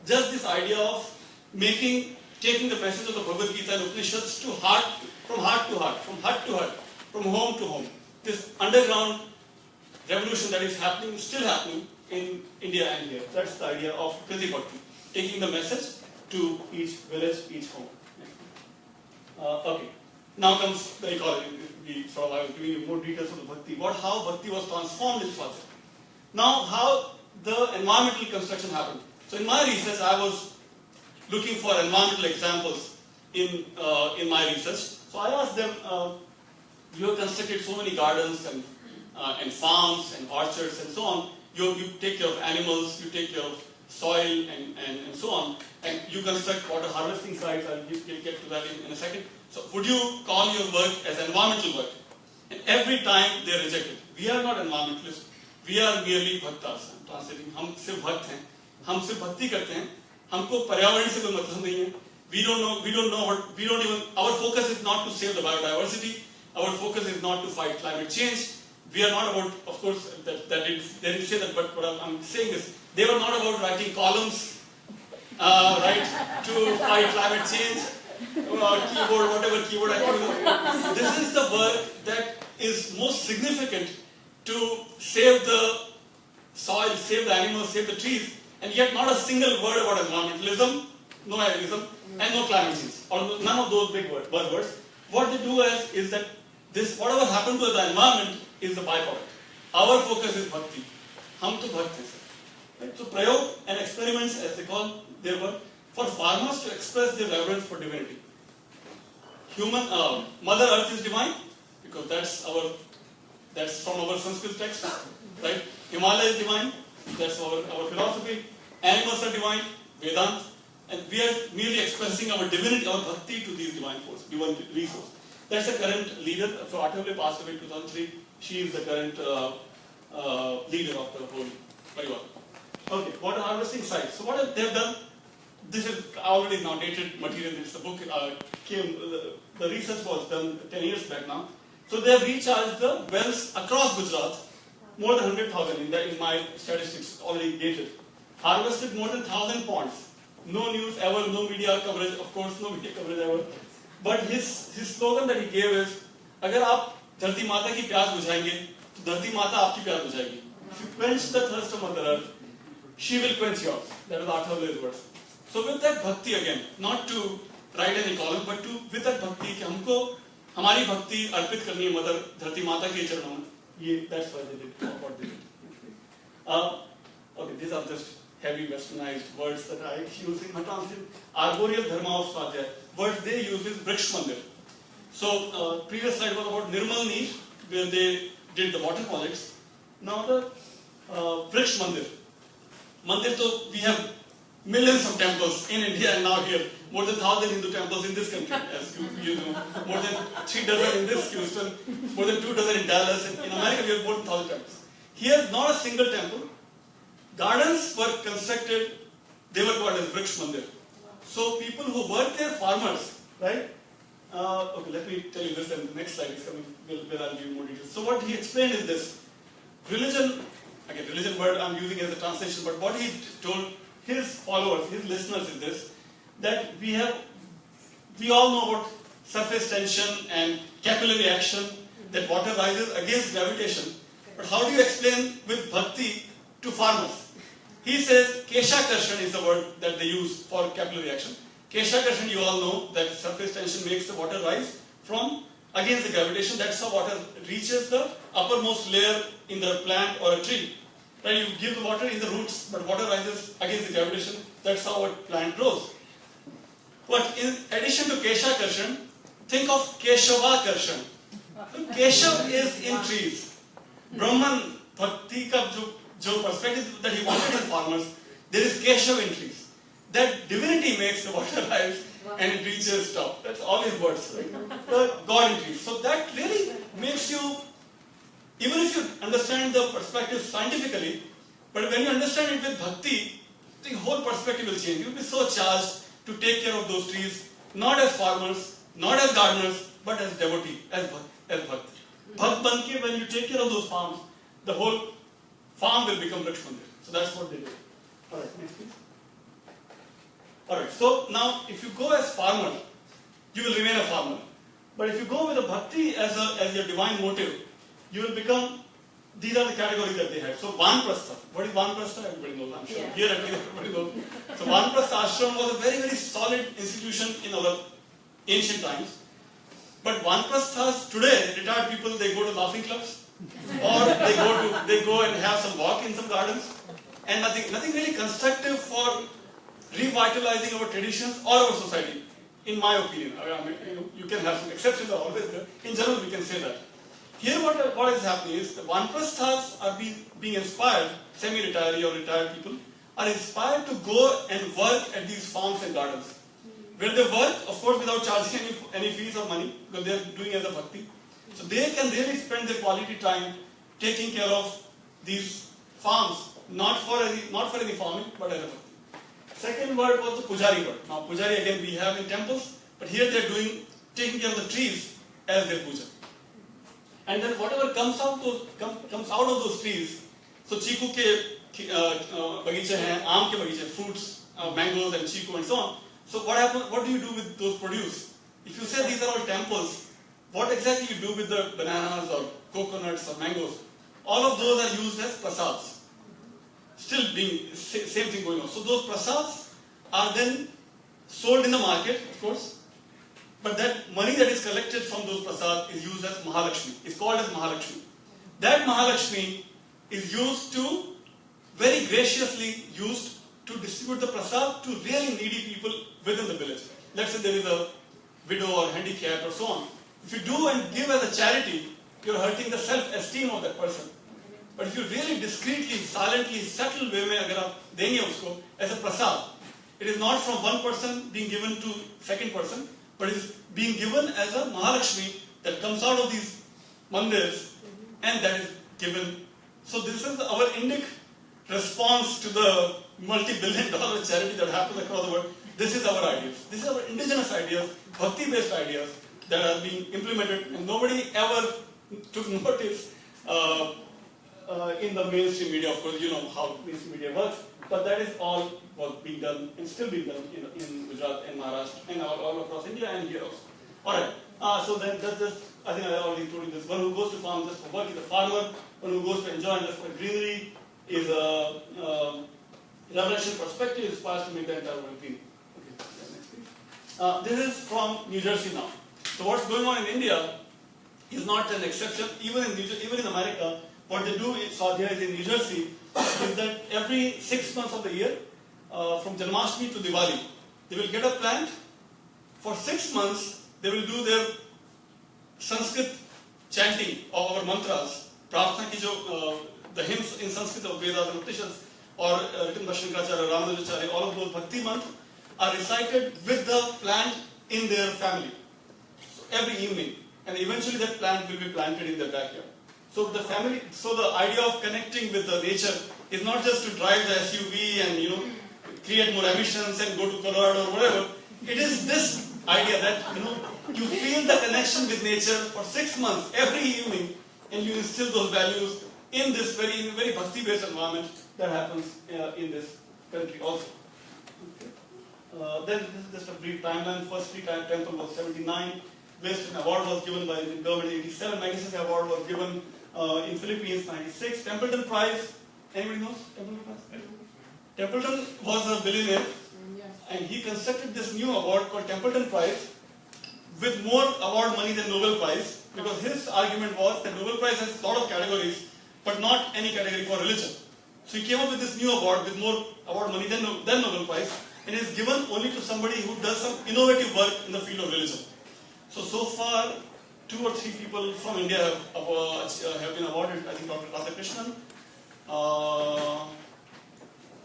Just this idea of taking the message of the Bhagavad Gita and Upanishads from heart to heart, from hut to hut, from home to home. This underground revolution that is happening, still happening in India and here. That's the idea of Kriti Bhakti, taking the message to each village, each home. Okay. Now comes the ecology. I will give you more details of the Bhakti. How Bhakti was transformed in Swadhyay. Now, how the environmental construction happened. So in my research, I was looking for environmental examples in my research. So I asked them, you have constructed so many gardens and farms and orchards and so on. You take care of animals, you take care of soil and so on. And you construct water harvesting sites. I'll get to that in a second. So would you call your work as environmental work? And every time they rejected. We are not environmentalists. We are merely bhaktas. I'm translating. हम सिर्फ भक्त हैं. हम सिर्फ भक्ति करते हैं. हमको पर्यावरण से कोई मतलब नहीं है. We don't know what. Our focus is not to save the biodiversity. our focus is not to fight climate change. We are not about, of course, they didn't say that, but what I'm saying is, they were not about writing columns, right, to fight climate change, keyboard, whatever keyboard activism. This is the work that is most significant to save the soil, save the animals, save the trees, and yet not a single word about environmentalism, no agorism, and no climate change, or none of those big buzzwords. What they do is that this, whatever happened to the environment is the byproduct. Our focus is bhakti. Hum to bhakt hai, sir. Right? So prayog and experiments, as they call their work, for farmers to express their reverence for divinity. Mother Earth is divine, because that's from our Sanskrit text, right? Himalaya is divine, that's our philosophy. Animals are divine, Vedanta, and we are merely expressing our divinity, our bhakti to these divine force, divine resource. That's the current leader. So Atavale passed away in 2003. She is the current leader of the whole parivar. Okay, water harvesting sites. So what they've done, this is already now dated material. It's the book the research was done 10 years back now. So they have recharged the wells across Gujarat, more than 100,000 in my statistics already dated. Harvested more than 1,000 ponds. No news ever, no media coverage, of course, no media coverage ever. But his slogan that he gave is, अगर आप धरती माता की प्यास बुझाएंगे, तो धरती माता आपकी प्यास बुझाएगी. If you quench the thirst of Mother Earth, she will quench yours. That is Athavale's words. So with that bhakti again, not to write any column, but with that bhakti कि हमको हमारी भक्ति अर्पित करनी है मदर धरती माता के चरणों में. ये that's why they did what they did. Okay, these are just heavy westernized words that I use in my translation. Arboreal Dharma of Swadhyay. Words they use is Vriksha Mandir. So previous slide was about Nirmal Neer, where they did the water projects. Now the Vriksha Mandir. Mandir, so we have millions of temples in India and now here. More than 1,000 Hindu temples in this country, as you know. More than 3 dozen in this Houston, more than 2 dozen in Dallas. And in America, we have more than 1,000 temples. Here, not a single temple. Gardens were constructed, they were called as Vriksha Mandir. So people who work there, farmers, right? Okay, let me tell you this, and the next slide is coming, where I'll give you more details. So what he explained is this. Religion, again, religion word I'm using as a translation, but what he told his followers, his listeners is this, that we all know about surface tension and capillary action, that water rises against gravitation. But how do you explain with bhakti to farmers? He says, Kesha Karshan is the word that they use for capillary action. Kesha Karshan, you all know that surface tension makes the water rise from against the gravitation. That's how water reaches the uppermost layer in the plant or a tree. Right? You give the water in the roots, but water rises against the gravitation. That's how a plant grows. But in addition to Kesha Karshan, think of Keshava Karshan. Keshav is in trees. Brahman Bhakti ka jo perspective that he wanted in farmers, there is Keshav in trees. That divinity makes the water rise and it reaches top. That's all his words, right? The God in trees. So that really makes you, even if you understand the perspective scientifically, but when you understand it with bhakti, the whole perspective will change. You'll be so charged to take care of those trees, not as farmers, not as gardeners, but as devotee, as bhakt. Bhakt banke, when you take care of those farms, the whole farm will become Vriksha Mandir. So that's what they do. Alright, next please. Alright, so now if you go as farmer, you will remain a farmer. But if you go with a bhakti as your divine motive, you will become, these are the categories that they have. So Vanprastha. What is Vanprastha? Everybody knows, I'm sure. Yeah. Here at least everybody knows. So Vanprastha ashram was a very, very solid institution in our ancient times. But Vanprasthas today, retired people, they go to laughing clubs, or they go and have some walk in some gardens, and nothing really constructive for revitalizing our traditions or our society, in my opinion. I mean, you can have some exceptions, are always there. In general, we can say that. Here what is happening is the Vanprasthas are being inspired, semi-retiree or retired people, are inspired to go and work at these farms and gardens. Where they work, of course, without charging any fees or money, because they are doing as a bhakti. So they can really spend their quality time taking care of these farms, not for any farming, but as a bhakti. Second word was the Pujari word. Now Pujari again we have in temples, but here they are taking care of the trees as their puja. and then whatever comes out of those trees. So चीकू के बगीचे हैं, आम के बगीचे, fruits, mangoes and chiku and so on. So what do you do with those produce? If you say these are all temples, what exactly you do with the bananas or coconuts or mangoes? All of those are used as prasads. Still being same thing going on. So those prasads are then sold in the market, of course. But that money that is collected from those prasad is used as Mahalakshmi. It's called as Mahalakshmi. That Mahalakshmi is used to, very graciously used to distribute the prasad to really needy people within the village. Let's say there is a widow or handicapped or so on. If you do and give as a charity, you're hurting the self-esteem of that person. But if you really discreetly, silently, subtle way में अगर आप देंगे उसको as a prasad, it is not from one person being given to second person, but it is being given as a Mahalakshmi that comes out of these mandirs and that is given. So this is our Indic response to the multi-billion-dollar charity that happens across the world. This is our ideas. This is our indigenous ideas, bhakti-based ideas that are being implemented, and nobody ever took notice in the mainstream media. Of course, you know how mainstream media works, but that is all was being done and still being done in Gujarat and Maharashtra and all across India and here also. Alright, so then that's just, I think I already told you this. One who goes to farm just for work is a farmer. One who goes to enjoy just for greenery is a reverential perspective, inspires to make the entire world green. Okay, next please. This is from New Jersey now. So what's going on in India is not an exception. Even in America, what they do in Saudi is in New Jersey is that every 6 months of the year, from Janmashtami to Diwali, they will get a plant. For 6 months, they will do their Sanskrit chanting of our mantras, prarthana ki jo, the hymns in Sanskrit of Vedas and Upanishads, or written by Shankaracharya, Ramanujacharya, all of those bhakti mantras are recited with the plant in their family. So every evening, and eventually that plant will be planted in their backyard. So the idea of connecting with the nature is not just to drive the SUV and create more emissions and go to Colorado or whatever. It is this idea that you feel the connection with nature for 6 months every evening, and you instill those values in this very bhakti-based environment that happens in this country also. Okay. Then this is just a brief timeline. First Sri Temple was 79. Western Award was given by the government 87. Magsaysay Award was given in Philippines 96. Templeton Prize. Anybody knows Templeton Prize? Templeton was a billionaire, and he constructed this new award called Templeton Prize with more award money than Nobel Prize, because his argument was that Nobel Prize has a lot of categories, but not any category for religion. So he came up with this new award with more award money than Nobel Prize, and is given only to somebody who does some innovative work in the field of religion. So far, 2 or 3 people from India have been awarded. I think Dr. Radhakrishnan,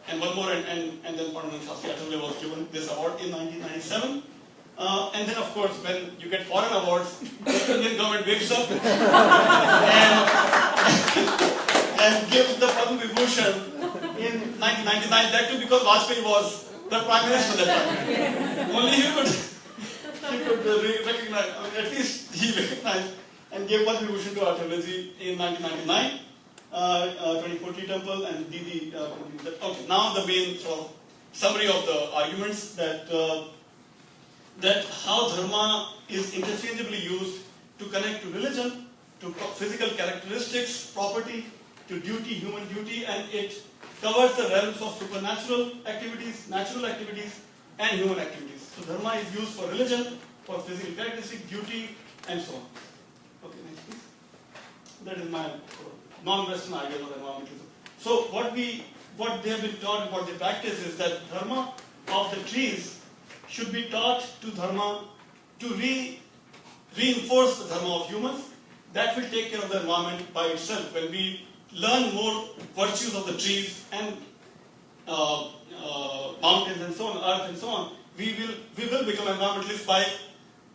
and one more, and then Pandit Shastri Atalaya was given this award in 1997. And then, of course, when you get foreign awards, the Indian government wakes up and gives the Padma Vibhushan in 1999. That too because Vajpayee was the Prime Minister at that time. Only he could recognize, at least he recognized and gave Padma Vibhushan to Atalaya in 1999. 24T Temple and Didi. Okay, now the main sort of summary of the arguments that how dharma is interchangeably used to connect to religion, to physical characteristics, property, to duty, human duty, and it covers the realms of supernatural activities, natural activities, and human activities. So dharma is used for religion, for physical characteristics, duty, and so on. Okay, next please. That is my non-Western ideas of environmentalism. So what they have been taught, what they practice is that dharma of the trees should be taught to dharma to reinforce the dharma of humans. That will take care of the environment by itself. When we learn more virtues of the trees and mountains and so on, earth and so on, we will become environmentalists by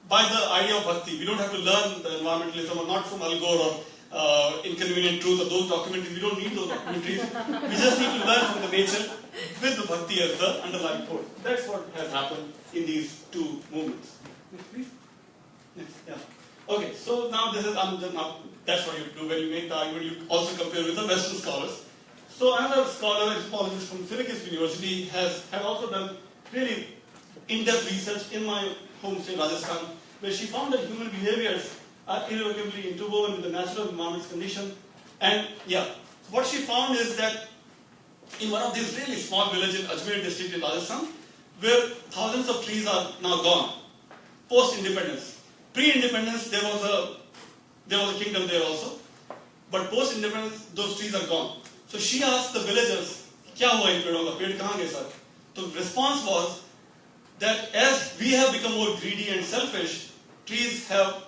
the idea of bhakti. We don't have to learn the environmentalism, or not from Al Gore or Inconvenient Truth or those documentaries. We don't need those documentaries. We just need to learn from the nature with the bhakti as the underlying core. That's what has happened in these 2 movements. Next, please. Next, yeah. Okay, so now this is, I'm that's what you do when you make the argument. You also compare with the Western scholars. So another scholar, anthropologist from Syracuse University, has also done really in-depth research in my home state, Rajasthan, where she found that human behaviors are irrevocably interwoven with the natural environment's condition. And yeah, what she found is that in one of these really small villages in Ajmer district in Rajasthan, where thousands of trees are now gone, post-independence. Pre-independence, there was a kingdom there also, but post-independence, those trees are gone. So she asked the villagers, "Kya hua in pedon ka? Ped kahan gaye sir?" The response was that as we have become more greedy and selfish, trees have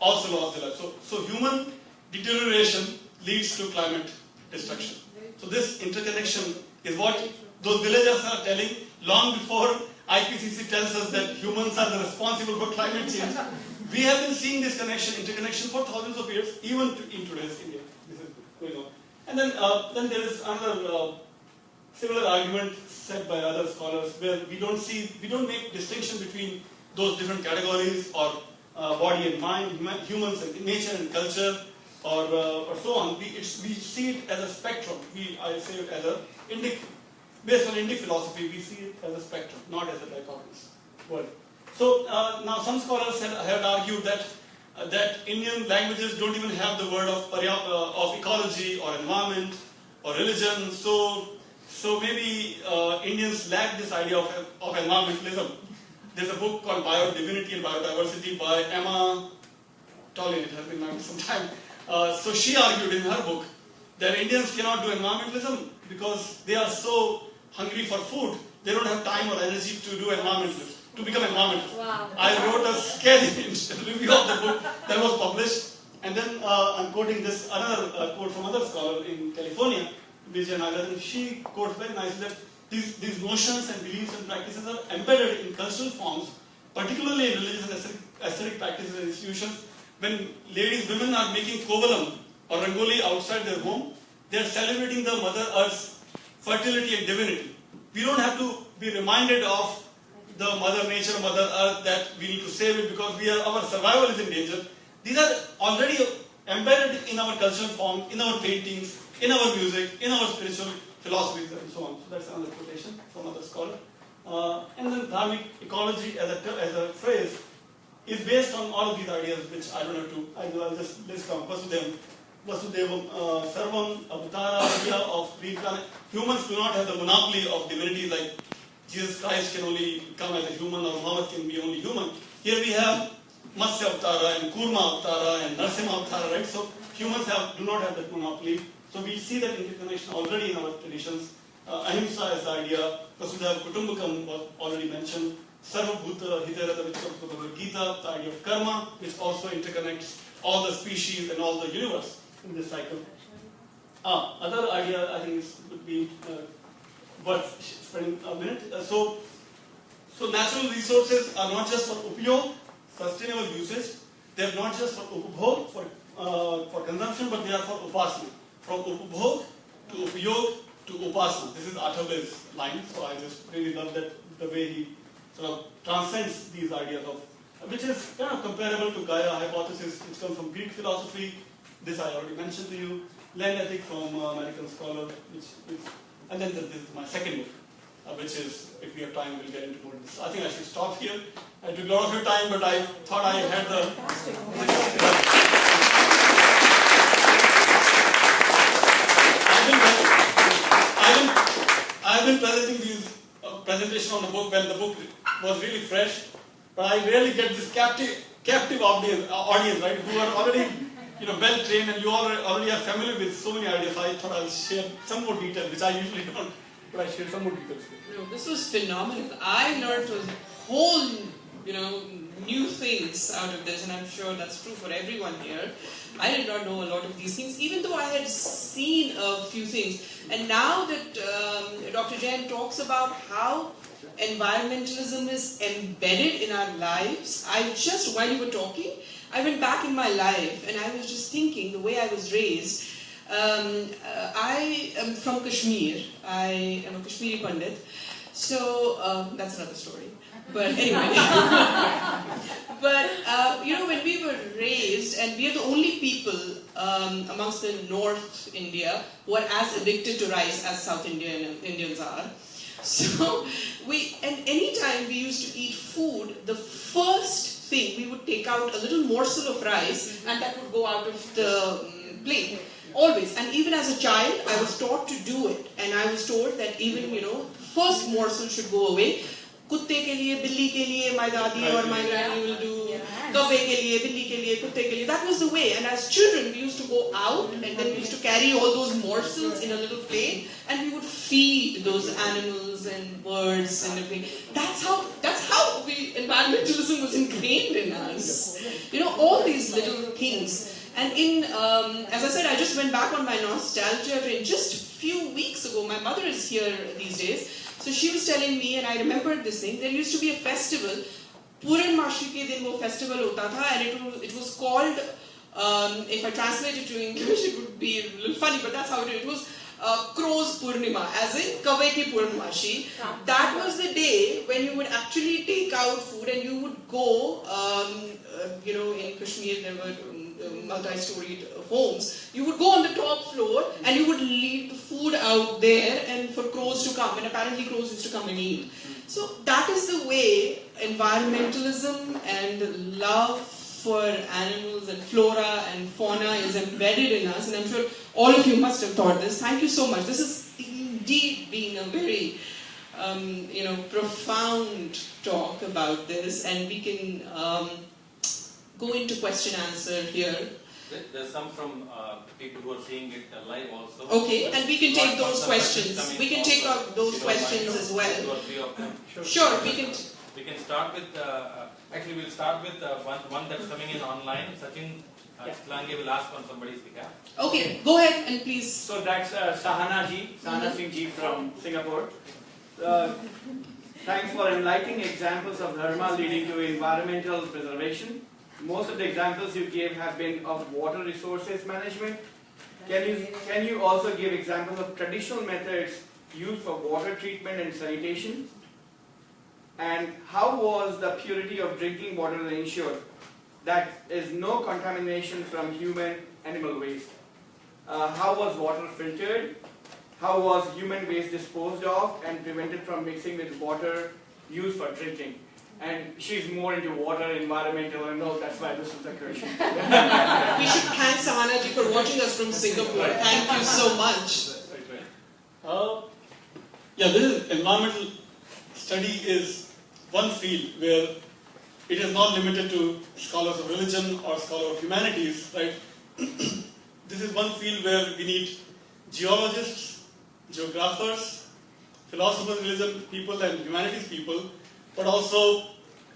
also lost their life. So human deterioration leads to climate destruction. So this interconnection is what those villagers are telling long before IPCC tells us that humans are the responsible for climate change. We have been seeing this interconnection for thousands of years, even in today's India. This is going on. And then there is another similar argument said by other scholars where we don't make distinction between those different categories or body and mind, humans and nature and culture, or so on. We see it as a spectrum. I say it as based on Indic philosophy, we see it as a spectrum, not as a dichotomous word. So now some scholars have argued that Indian languages don't even have the word of ecology or environment or religion. So maybe Indians lack this idea of environmentalism. There's a book called Biodivinity and Biodiversity by Emma Tollin. It has been out some time. So she argued in her book that Indians cannot do environmentalism because they are so hungry for food. They don't have time or energy to do environmentalism, to become environmentalists. Wow. I wrote a scathing review of the book that was published, and then I'm quoting this another quote from another scholar in California, Vijay Nagaran. She quotes very nicely that these notions and beliefs and practices are embedded in cultural forms, particularly in religious and aesthetic practices and institutions. When women are making kovalam or rangoli outside their home, they are celebrating the Mother Earth's fertility and divinity. We don't have to be reminded of the Mother Nature, Mother Earth, that we need to save it because our survival is in danger. These are already embedded in our cultural form, in our paintings, in our music, in our spiritual philosophies, and so on. So that's another quotation from another scholar. And then dharmic ecology as a phrase is based on all of these ideas, which I don't have to. I'll just list down. Vasudevam, Sarvam, Avatara, idea of reincarnation. Humans do not have the monopoly of divinity, like Jesus Christ can only come as a human or Muhammad can be only human. Here we have Matsya Avatara and Kurma Avatara and Narsimha Avatara, right? So humans do not have that monopoly. So we see that interconnection already in our traditions. Ahimsa is the idea. Vasudhaiva Kutumbakam was already mentioned. Sarvabhuta Hitarata, which comes from the Bhagavad Gita, the idea of karma, which also interconnects all the species and all the universe in this cycle. Other idea I think would be worth spending a minute. So natural resources are not just for upyog, sustainable usage. They are not just for upbhog, for consumption, but they are for upasana. From upbhog to upyog to upasana. This is Athavale's line, so I just really love that the way he sort of transcends these ideas of, which is kind of comparable to Gaia hypothesis, which comes from Greek philosophy. This I already mentioned to you. Land ethic from American scholar, and then this is my second book, which is, if we have time, we'll get into more of this. I think I should stop here. I took a lot of your time, but I thought I had I've been presenting these presentation on the book when the book was really fresh, but I rarely get this captive audience, right, who are already well trained, and you already are familiar with so many ideas. I thought I'll share some more details, which I usually don't, but I share some more details. No, this was phenomenal. I learned a whole, new things out of this, and I'm sure that's true for everyone here. I did not know a lot of these things, even though I had seen a few things. And now that Dr. Jain talks about how environmentalism is embedded in our lives, while you were talking, I went back in my life and I was just thinking the way I was raised. I am from Kashmir. I am a Kashmiri Pandit. So that's another story. But anyway, but when we were raised, and we are the only people amongst the North India who are as addicted to rice as South Indians are. So and anytime we used to eat food, the first thing we would take out a little morsel of rice, and that would go out of the plate. Always. And even as a child, I was taught to do it, and I was told that even first morsel should go away. कुत्ते के लिए, बिल्ली के लिए, my dadi or my granny will do. कौवे के लिए, बिल्ली के लिए, कुत्ते के लिए. That was the way. And as children, we used to go out, and then we used to carry all those morsels in a little plate, and we would feed those animals and birds and everything. That's how environmentalism was ingrained in us. All these little things. And as I said, I just went back on my nostalgia train. Just a few weeks ago, my mother is here these days. So she was telling me, and I remembered this thing, there used to be a festival, Purnamashi ke din wo festival hota tha, and it was called, if I translate it to English, it would be a little funny, but that's how it was, Crow's Purnima, as in Kavai ki Purnamashi. That was the day when you would actually take out food, and you would go, in Kashmir there were multi-storied homes. You would go on the top floor and you would leave the food out there and for crows to come, and apparently crows used to come and eat. So that is the way environmentalism and love for animals and flora and fauna is embedded in us, and I'm sure all of you must have thought this. Thank you so much. This has indeed been a very profound talk about this, and we can go into question answer here. There's some from people who are seeing it live also. Okay, and we can take those questions. We can take up those questions as well. Two or three of them. Sure, we can. We can start with. Actually, we'll start with one that's coming in online. Sachin Chitlange will ask on somebody's behalf. Okay, go ahead and please. So that's Sahana Singh Ji from Singapore. Thanks for enlightening examples of dharma leading to environmental preservation. Most of the examples you gave have been of water resources management. Can you also give examples of traditional methods used for water treatment and sanitation? And how was the purity of drinking water ensured? That is no contamination from human animal waste. How was water filtered? How was human waste disposed of and prevented from mixing with water used for drinking? And she's more into water, environmental, and all. That's why this is the question. We should thank Sahanaji for watching us from Singapore. Thank you so much. This environmental study is one field where it is not limited to scholars of religion or scholars of humanities, right? This is one field where we need geologists, geographers, philosophers, religion people, and humanities people, but also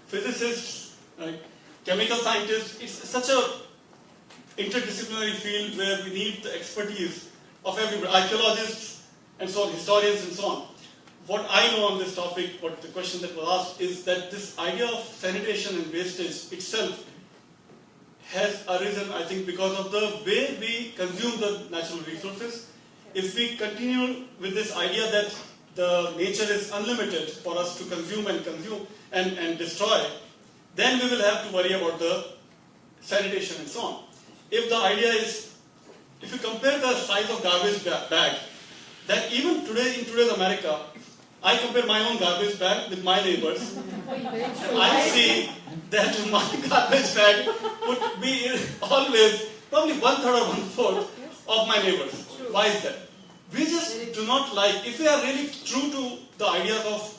physicists, right? Chemical scientists. It's such a interdisciplinary field where we need the expertise of everybody, archaeologists and so on, historians and so on. What I know on this topic, what the question that was asked, is that this idea of sanitation and wastage itself has arisen, I think, because of the way we consume the natural resources. If we continue with this idea that the nature is unlimited for us to consume and destroy, then we will have to worry about the sanitation and so on. If the idea is, if you compare the size of garbage bag, that even today in today's America, I compare my own garbage bag with my neighbor's. I see that my garbage bag would be always probably 1/3 or 1/4 of my neighbor's. Why is that? We just do not like, if we are really true to the idea of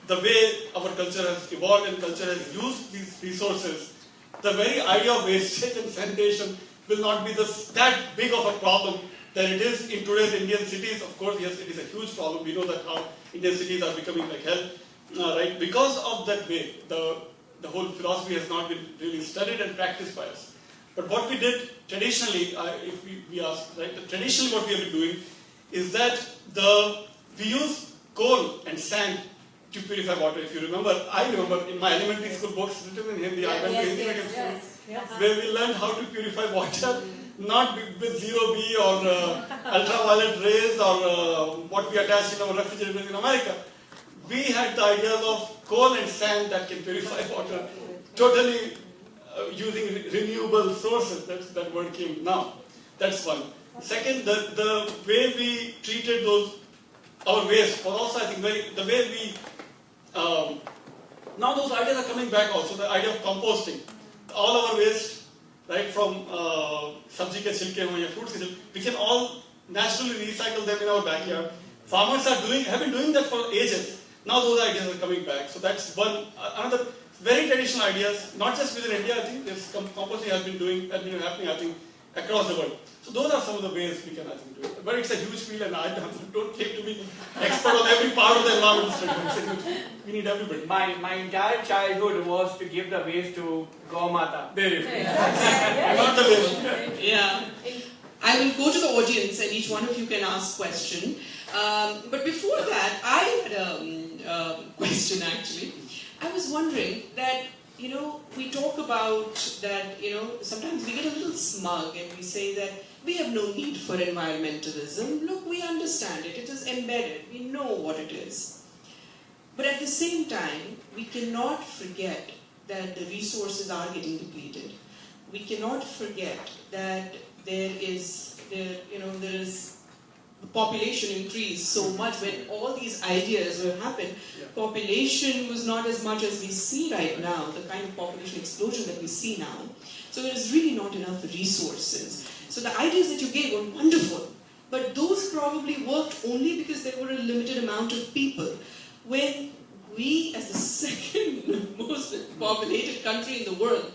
the way our culture has evolved and culture has used these resources, the very idea of wastage and sanitation will not be that big of a problem that it is in today's Indian cities. Of course, yes, it is a huge problem. We know that how Indian cities are becoming like hell, right? Because of that way, the whole philosophy has not been really studied and practiced by us. But what we did traditionally, if we ask, right, traditionally what we have been doing is that we use coal and sand to purify water. If you remember, I remember in my elementary school books written in Hindi, I went to Hindi medium school, where we learned how to purify water, not with zero B or ultraviolet rays or what we attach in our refrigerators in America. we had the ideas of coal and sand that can purify water, totally using renewable sources. That word came now. That's one. Second, the way we treated our waste was also, I think, the way we, now those ideas are coming back also, the idea of composting. All our waste, right, from sabji ke chilke ho ya fruits ke chilke, we can all naturally recycle them in our backyard. Farmers have been doing that for ages. Now those ideas are coming back. So that's one, another very traditional ideas, not just within India, I think, this composting has been happening, I think, across the world. So those are some of the ways we can, I think, do it. But it's a huge field, and I don't claim to be expert on every part of the environmental study. We need everybody. My entire childhood was to give the waste to Gaumata. There you go. Not the waste. Yeah. I will go to the audience and each one of you can ask question. But before that, I had a question actually. I was wondering that, we talk about that, sometimes we get a little smug and we say that we have no need for environmentalism. Look, we understand it. It is embedded. We know what it is. But at the same time, we cannot forget that the resources are getting depleted. We cannot forget that there is population increase so much. When all these ideas were happened, population was not as much as we see right now, the kind of population explosion that we see now. So there is really not enough resources. So the ideas that you gave were wonderful, but those probably worked only because there were a limited amount of people. When we, as the second most populated country in the world,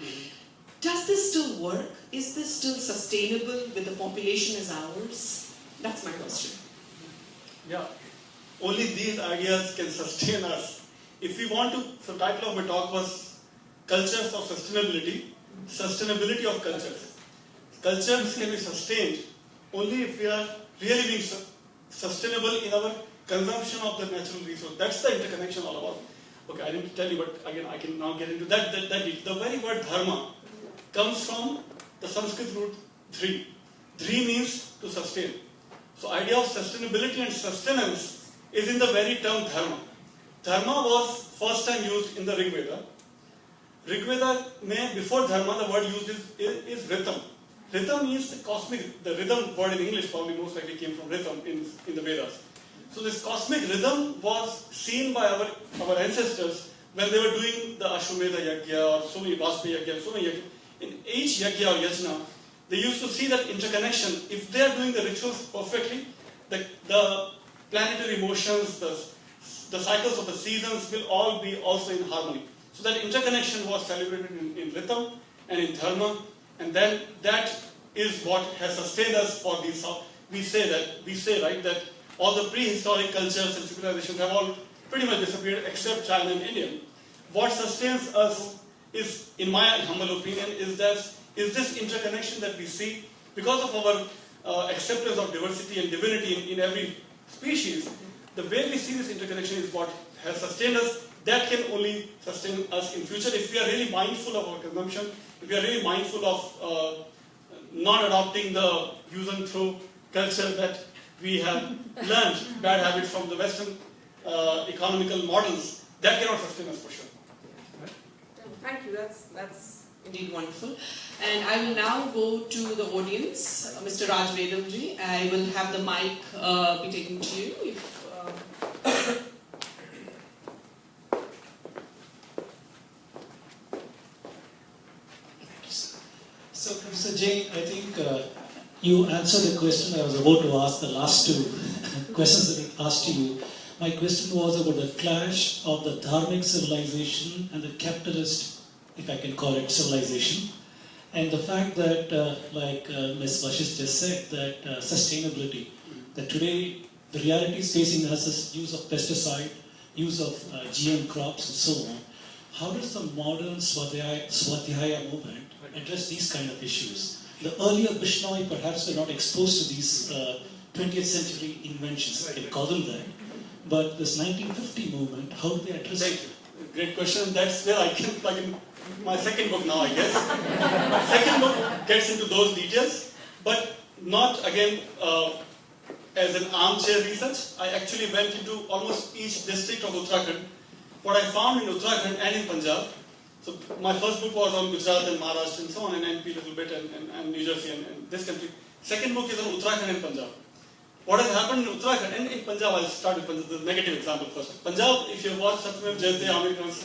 does this still work? Is this still sustainable with the population as ours? That's my question. Yeah. Only these ideas can sustain us. If we want to, so the title of my talk was Cultures of Sustainability, Sustainability of Cultures. Cultures can be sustained only if we are really being sustainable in our consumption of the natural resource. That's the interconnection all about. Okay, I didn't tell you, but again, I can now get into that. The very word dharma comes from the Sanskrit root dhri. Dhri means to sustain. So idea of sustainability and sustenance is in the very term dharma. Dharma was first time used in the Rig Veda. Rig Veda, before dharma, the word used is rhythm. Rhythm means the cosmic, the rhythm word in English probably most likely came from rhythm in the Vedas. So this cosmic rhythm was seen by our ancestors when they were doing the Ashwamedha Yajna or so many Vaspaya Yajna, so many Yajna. In each Yajna or Yajna, they used to see that interconnection. If they are doing the rituals perfectly, the planetary motions, the cycles of the seasons will all be also in harmony. So that interconnection was celebrated in rhythm and in dharma, and then that is what has sustained us for these. We say right that all the prehistoric cultures and civilizations have all pretty much disappeared except China and India. What sustains us is, in my humble opinion, is this interconnection that we see because of our acceptance of diversity and divinity in every species. The way we see this interconnection is what has sustained us. That can only sustain us in future if we are really mindful of our consumption, if we are really mindful of not adopting the use and throw culture that we have learned bad habits from the Western economical models. That cannot sustain us for sure. Thank you. That's indeed wonderful. And I will now go to the audience, Mr. Raj Vedamji. I will have the mic be taken to you. If, So, Professor Jain, I think you answered the question I was about to ask, the last two questions that I asked you. My question was about the clash of the dharmic civilization and the capitalist, if I can call it, civilization. And the fact that, like Ms. Vashish just said, that sustainability, that today the reality is facing us is use of pesticide, use of GM crops and so on. How does the modern Swadhyaya movement address these kind of issues? The earlier Bishnoi perhaps were not exposed to these 20th century inventions, I can call them that. But this 1950 movement, how do they address it? Thank you. Great question. That's where I can plug in my second book now, I guess. My second book gets into those details, but not again as an armchair research. I actually went into almost each district of Uttarakhand. What I found in Uttarakhand and in Punjab, so my first book was on Gujarat and Maharashtra and so on, and MP a little bit, and New Jersey and this country. Second book is on Uttarakhand and Punjab. What has happened in Uttarakhand and in Punjab, I'll start with Punjab, the negative example first. Punjab, if you watch Satyam Jayate, Amir Khan's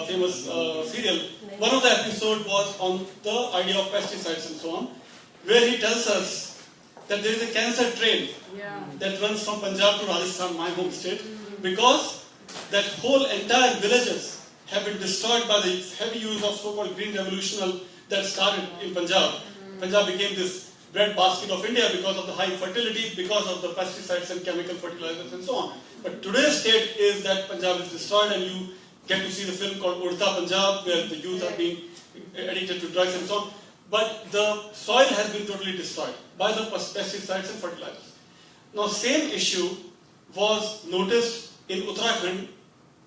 famous serial, one of the episodes was on the idea of pesticides and so on, where he tells us that there is a cancer train that runs from Punjab to Rajasthan, my home state, because that whole entire villages have been destroyed by the heavy use of so-called green revolution that started in Punjab. Punjab became this breadbasket of India because of the high fertility, because of the pesticides and chemical fertilizers and so on. But today's state is that Punjab is destroyed, and you get to see the film called Udta Punjab, where the youth are being addicted to drugs and so on. But the soil has been totally destroyed by the pesticides and fertilizers. Now, same issue was noticed in Uttarakhand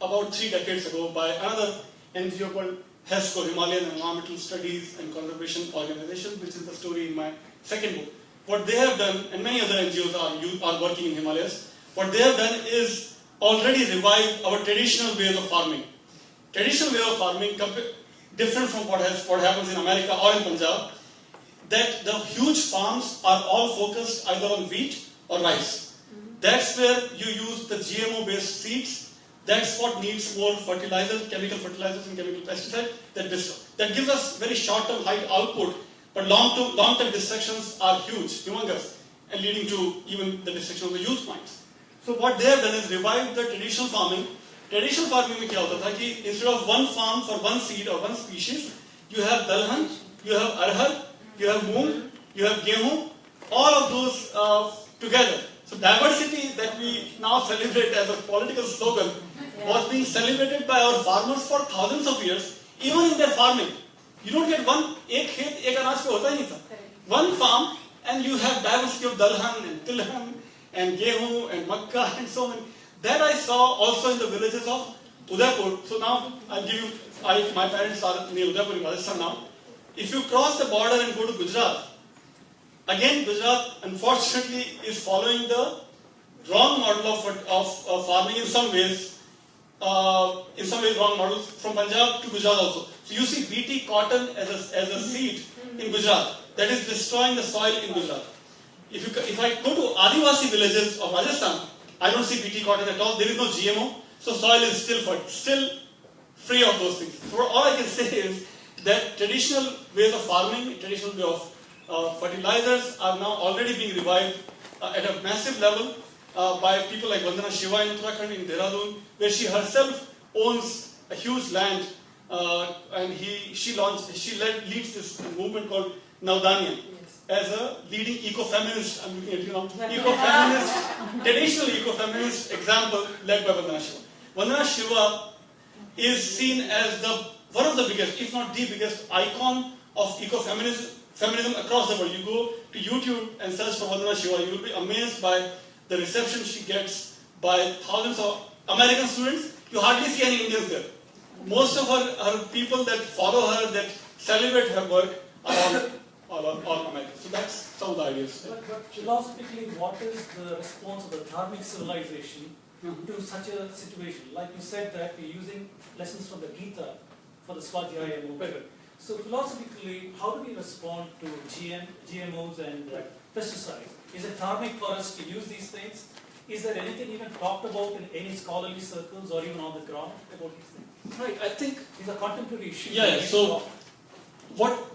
about 3 decades ago by another NGO called HESCO, Himalayan Environmental Studies and Conservation Organization, which is the story in my second book. What they have done, and many other NGOs are working in Himalayas, what they have done is already revive our traditional ways of farming. Traditional way of farming, different from what happens in America or in Punjab, that the huge farms are all focused either on wheat or rice. That's where you use the GMO-based seeds. That's what needs more fertilizers, chemical fertilizers and chemical pesticides that gives us very short-term high output, but long-term destructions are huge, humongous, and leading to even the destruction of the youth minds. So what they have done is revive the traditional farming. Traditional farming में क्या होता था कि instead of one farm for one seed or one species, you have dalhan, you have arhar, you have moong, you have gehu, all of those together. So diversity that we now celebrate as a political slogan was being celebrated by our farmers for thousands of years, even in their farming. You don't get एक खेत एक अनाज पे होता ही नहीं था. One farm and you have diversity of dalhan and tilhan and gehu and makka and so on. That I saw also in the villages of Udaipur. So now I'll give you, my parents are near Udaipur in Rajasthan now. If you cross the border and go to Gujarat, again Gujarat unfortunately is following the wrong model of farming in some ways. Wrong models from Punjab to Gujarat also. So you see BT cotton as a seed in Gujarat that is destroying the soil in Gujarat. If I go to Adivasi villages of Rajasthan, I don't see BT cotton at all. There is no GMO, so soil is still free of those things. So all I can say is that traditional ways of farming, traditional way of fertilizers are now already being revived at a massive level by people like Vandana Shiva in Uttarakhand, in Dehradun, where she herself owns a huge land, and she leads this movement called Navdanya as a leading eco-feminist. I'm looking at you now. Eco-feminist, traditional eco-feminist example led by Vandana Shiva. Vandana Shiva is seen as one of the biggest, if not the biggest, icon of feminism across the world. You go to YouTube and search for Vandana Shiva, you will be amazed by the reception she gets by thousands of American students. You hardly see any Indians there. Most of her people that follow her, that celebrate her work, are all American. So that's some of the ideas. But philosophically, what is the response of the Dharmic civilization to such a situation? Like you said that we're using lessons from the Gita for the Swadhyaya and Upega. So philosophically, how do we respond to GMOs and pesticides? Is it dharmic for us to use these things? Is there anything even talked about in any scholarly circles or even on the ground about these things? Right, I think these are contemporary issues. Yeah, so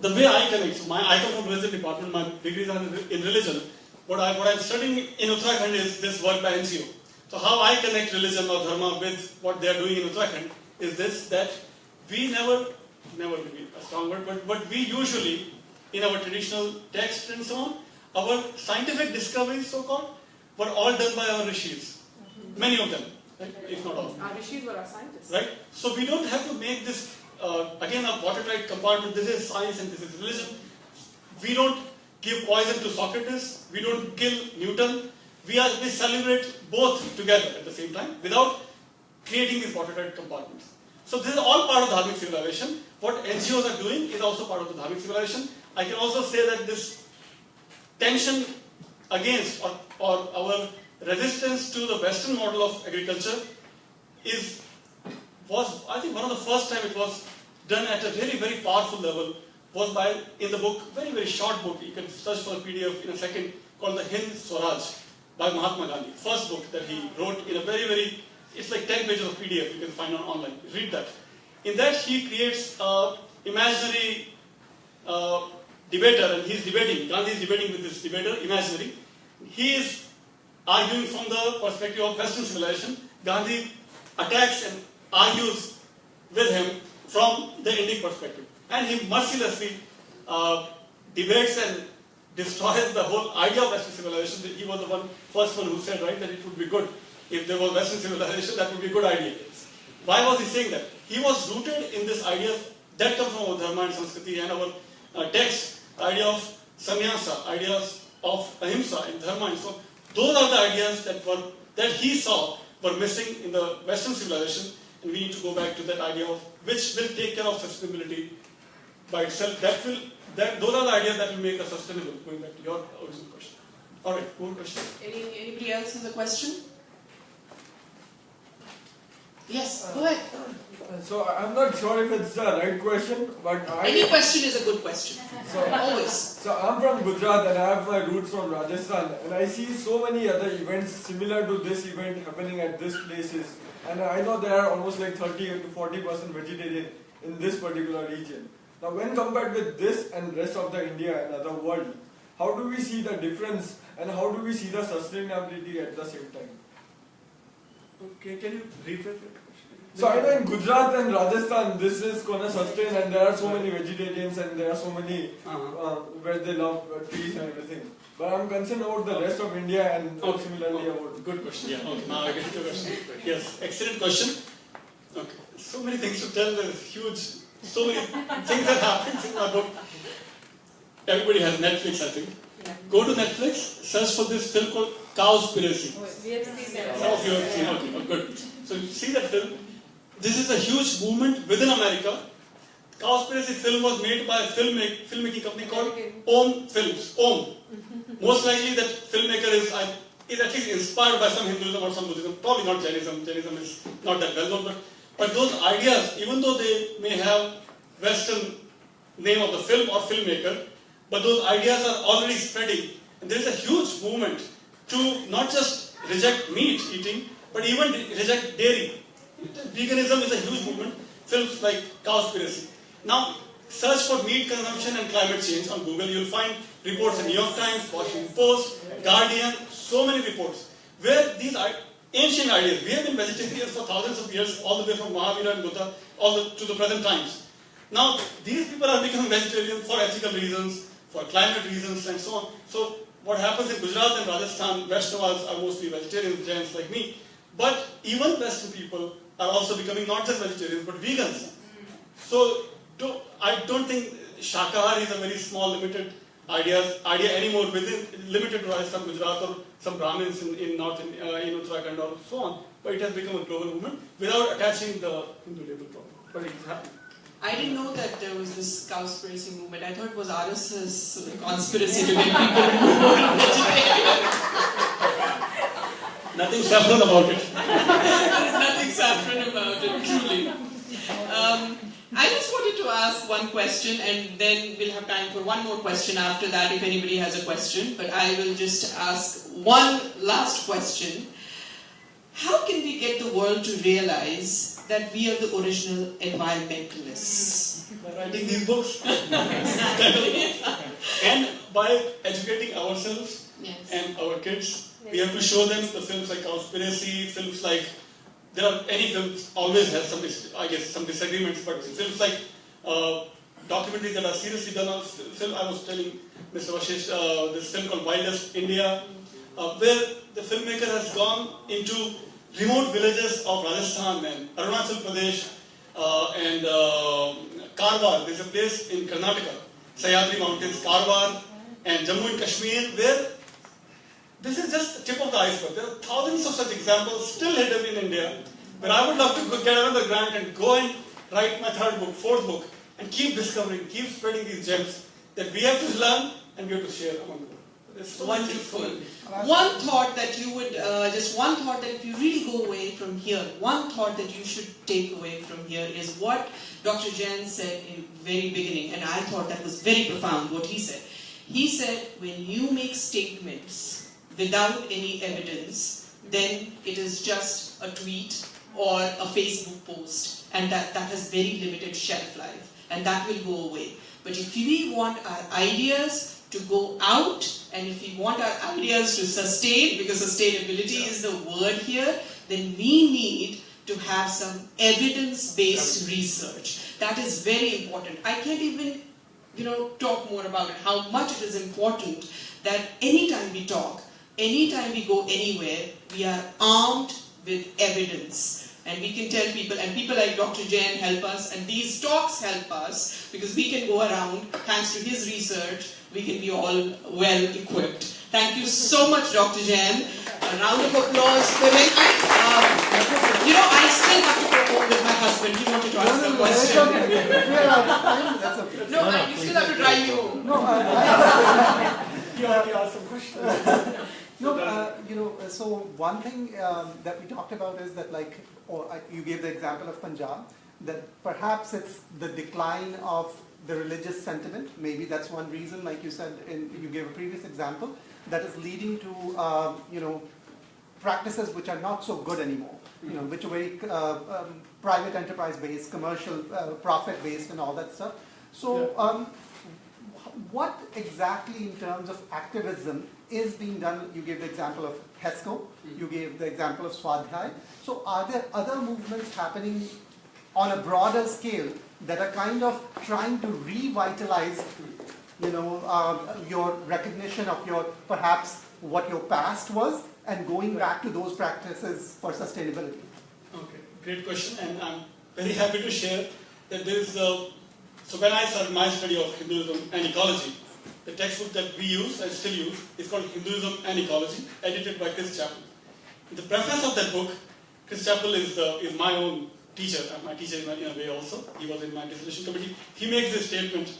the way I connect, so I come from religion department, my degrees are in religion. What I'm studying in Uttarakhand is this work by NGO. So how I connect religion or dharma with what they are doing in Uttarakhand is this, that we never will be a strong word, but we usually, in our traditional texts and so on, our scientific discoveries, so-called, were all done by our rishis. Many of them, right? If not all. Our rishis were our scientists. Right? So we don't have to make this, again, a watertight compartment. This is science and this is religion. We don't give poison to Socrates. We don't kill Newton. We celebrate both together at the same time without creating these watertight compartments. So this is all part of the Dharmic civilization. What NGOs are doing is also part of the Dharmic civilization. I can also say that this tension against or our resistance to the Western model of agriculture was I think one of the first time it was done at a really very powerful level was by in the book, very very short book, you can search for a PDF in a second, called the Hind Swaraj by Mahatma Gandhi. First book that he wrote in a very very, it's like 10 pages of PDF you can find online. Read that. In that he creates imaginary debater, and he's debating, Gandhi is debating with this debater, imaginary. He is arguing from the perspective of Western civilization. Gandhi attacks and argues with him from the Indic perspective. And he mercilessly debates and destroys the whole idea of Western civilization. He was the first one who said, right, that it would be good if there was Western civilization, that would be a good idea. Why was he saying that? He was rooted in this idea that comes from our Dharma and Sanskriti and our text, the idea of sannyasa, ideas of ahimsa and dharma and so on. Those are the ideas that he saw were missing in the Western civilization, and we need to go back to that idea of which will take care of sustainability by itself. Those are the ideas that will make us sustainable. Going back to your original question. All right, more question. Anybody else has a question? Yes, go ahead. So I'm not sure if it's the right question, but Any question is a good question. Always. So I'm from Gujarat and I have my roots from Rajasthan, and I see so many other events similar to this event happening at these places. And I know there are almost like 30 to 40% vegetarian in this particular region. Now when compared with this and rest of the India and other world, how do we see the difference and how do we see the sustainability at the same time? Okay, can you rephrase it? So I know in Gujarat and Rajasthan this is gonna sustain, and there are so many vegetarians and there are so many where they love trees and everything. But I'm concerned about the rest of India and similarly about... Good question, yeah. Okay, now I get your question. Yes, excellent question. Okay, so many things to tell, there's huge, so many things that happen in my book. Everybody has Netflix, I think. Yeah. Go to Netflix, search for this film called Cowspiracy. We have seen that. Some of you have seen, okay, oh, good. So you see that film. This is a huge movement within America. Cowspiracy film was made by a filmmaking company called Om Films. Om. Most likely that filmmaker is at least inspired by some Hinduism or some Buddhism. Probably not Jainism. Jainism is not that well known. But those ideas, even though they may have Western name of the film or filmmaker, but those ideas are already spreading. And there is a huge movement to not just reject meat eating, but even reject dairy. Veganism is a huge movement. Films like Cowspiracy. Now, search for meat consumption and climate change on Google. You'll find reports in New York Times, Washington Post, Guardian, so many reports where these are ancient ideas. We have been vegetarians for thousands of years, all the way from Mahavira and Buddha, to the present times. Now, these people are becoming vegetarian for ethical reasons, for climate reasons, and so on. So, what happens in Gujarat and Rajasthan, Vaishnavas are mostly vegetarians, Jains like me. But even Western people are also becoming not just vegetarians, but vegans. So, I don't think Shakahar is a very small, limited idea anymore, limited to Rajasthan, Gujarat, or some Brahmins in North in Uttarakhand or so on. But it has become a global movement without attaching the Hindu label problem. But it's happening. I didn't know that there was this cowspiracy movement. I thought it was RSS conspiracy to make people more vegetarian. Nothing saffron about it. There's nothing saffron about it, truly. I just wanted to ask one question, and then we'll have time for one more question after that if anybody has a question. But I will just ask one last question. How can we get the world to realize that we are the original environmentalists? By writing these books. And by educating ourselves and our kids. We have to show them the films like Cowspiracy, films like, there are any films always have some disagreements, but films like documentaries that are seriously done on film. I was telling Mr. Vashish this film called Wildest India, where the filmmaker has gone into remote villages of Rajasthan and Arunachal Pradesh and Karwar. There's a place in Karnataka, Sahyadri Mountains, Karwar and Jammu and Kashmir, where this is just the tip of the iceberg. There are thousands of such examples still hidden in India, where I would love to get another grant and go and write my third book, fourth book, and keep discovering, keep spreading these gems that we have to learn and we have to share among the world. There's so many things, Wonderful. so many things. One thought that you would, just one thought that if you really go away from here, one thought that you should take away from here is what Dr. Jain said in the very beginning, and I thought that was very profound what he said. He said, when you make statements without any evidence, then it is just a tweet or a Facebook post, and that has very limited shelf life, and that will go away. But if we want our ideas to go out, and if we want our ideas to sustain, because sustainability is the word here, then we need to have some evidence-based research. That is very important. I can't even, talk more about it, how much it is important that anytime we talk, anytime we go anywhere, we are armed with evidence. And we can tell people, and people like Dr. Jain help us, and these talks help us, because we can go around, thanks to his research, we can be all well equipped. Thank you so much, Dr. Jain. A round of applause for him. I still have to go home with my husband. He wanted to ask a question. That's okay. No, you still have to drive you home. You already asked some questions. So one thing that we talked about is that, you gave the example of Punjab, that perhaps it's the decline of the religious sentiment. Maybe that's one reason, like you said, you gave a previous example, that is leading to, practices which are not so good anymore, which are very private enterprise-based, commercial, profit-based and all that stuff. So what exactly in terms of activism is being done? You gave the example of HESCO, you gave the example of Swadhyay. So are there other movements happening on a broader scale that are kind of trying to revitalize, your recognition of perhaps what your past was, and going back to those practices for sustainability? Okay, great question, and I'm very happy to share that there is so when I started my study of Hinduism and ecology, the textbook that we use and still use is called Hinduism and Ecology, edited by Chris Chappell. In the preface of that book, Chris Chappell is my own teacher, my teacher in a way also. He was in my dissertation committee. He makes this statement: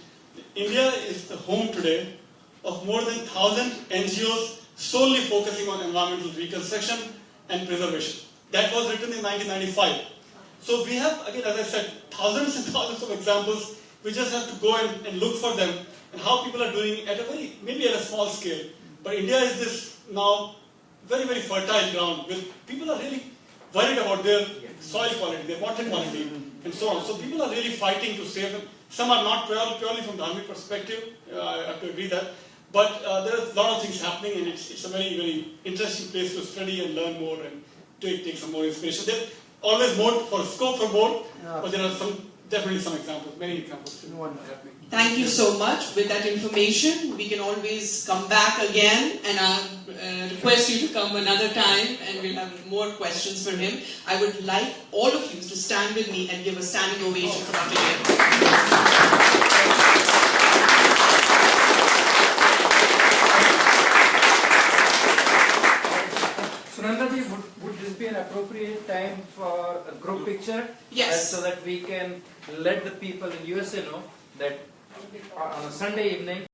India is the home today of more than 1,000 NGOs solely focusing on environmental reconstruction and preservation. That was written in 1995. So we have, again, as I said, thousands and thousands of examples. We just have to go and look for them, and how people are doing at maybe at a small scale. But India is this now very, very fertile ground where people are really worried about their soil quality, their water quality, and so on. So people are really fighting to save them. Some are not purely from the dharmic perspective, I have to agree that. But there are a lot of things happening, and it's a very, very interesting place to study and learn more and take some more inspiration. There's always more scope for more, but there are definitely some examples, many examples. Thank you so much. With that information, we can always come back again, and I'll request you to come another time, and we'll have more questions for him. I would like all of you to stand with me and give a standing ovation for Dr. Jain. Sunandaji, would this be an appropriate time for a group picture? Yes. So that we can let the people in USA know that on a Sunday evening,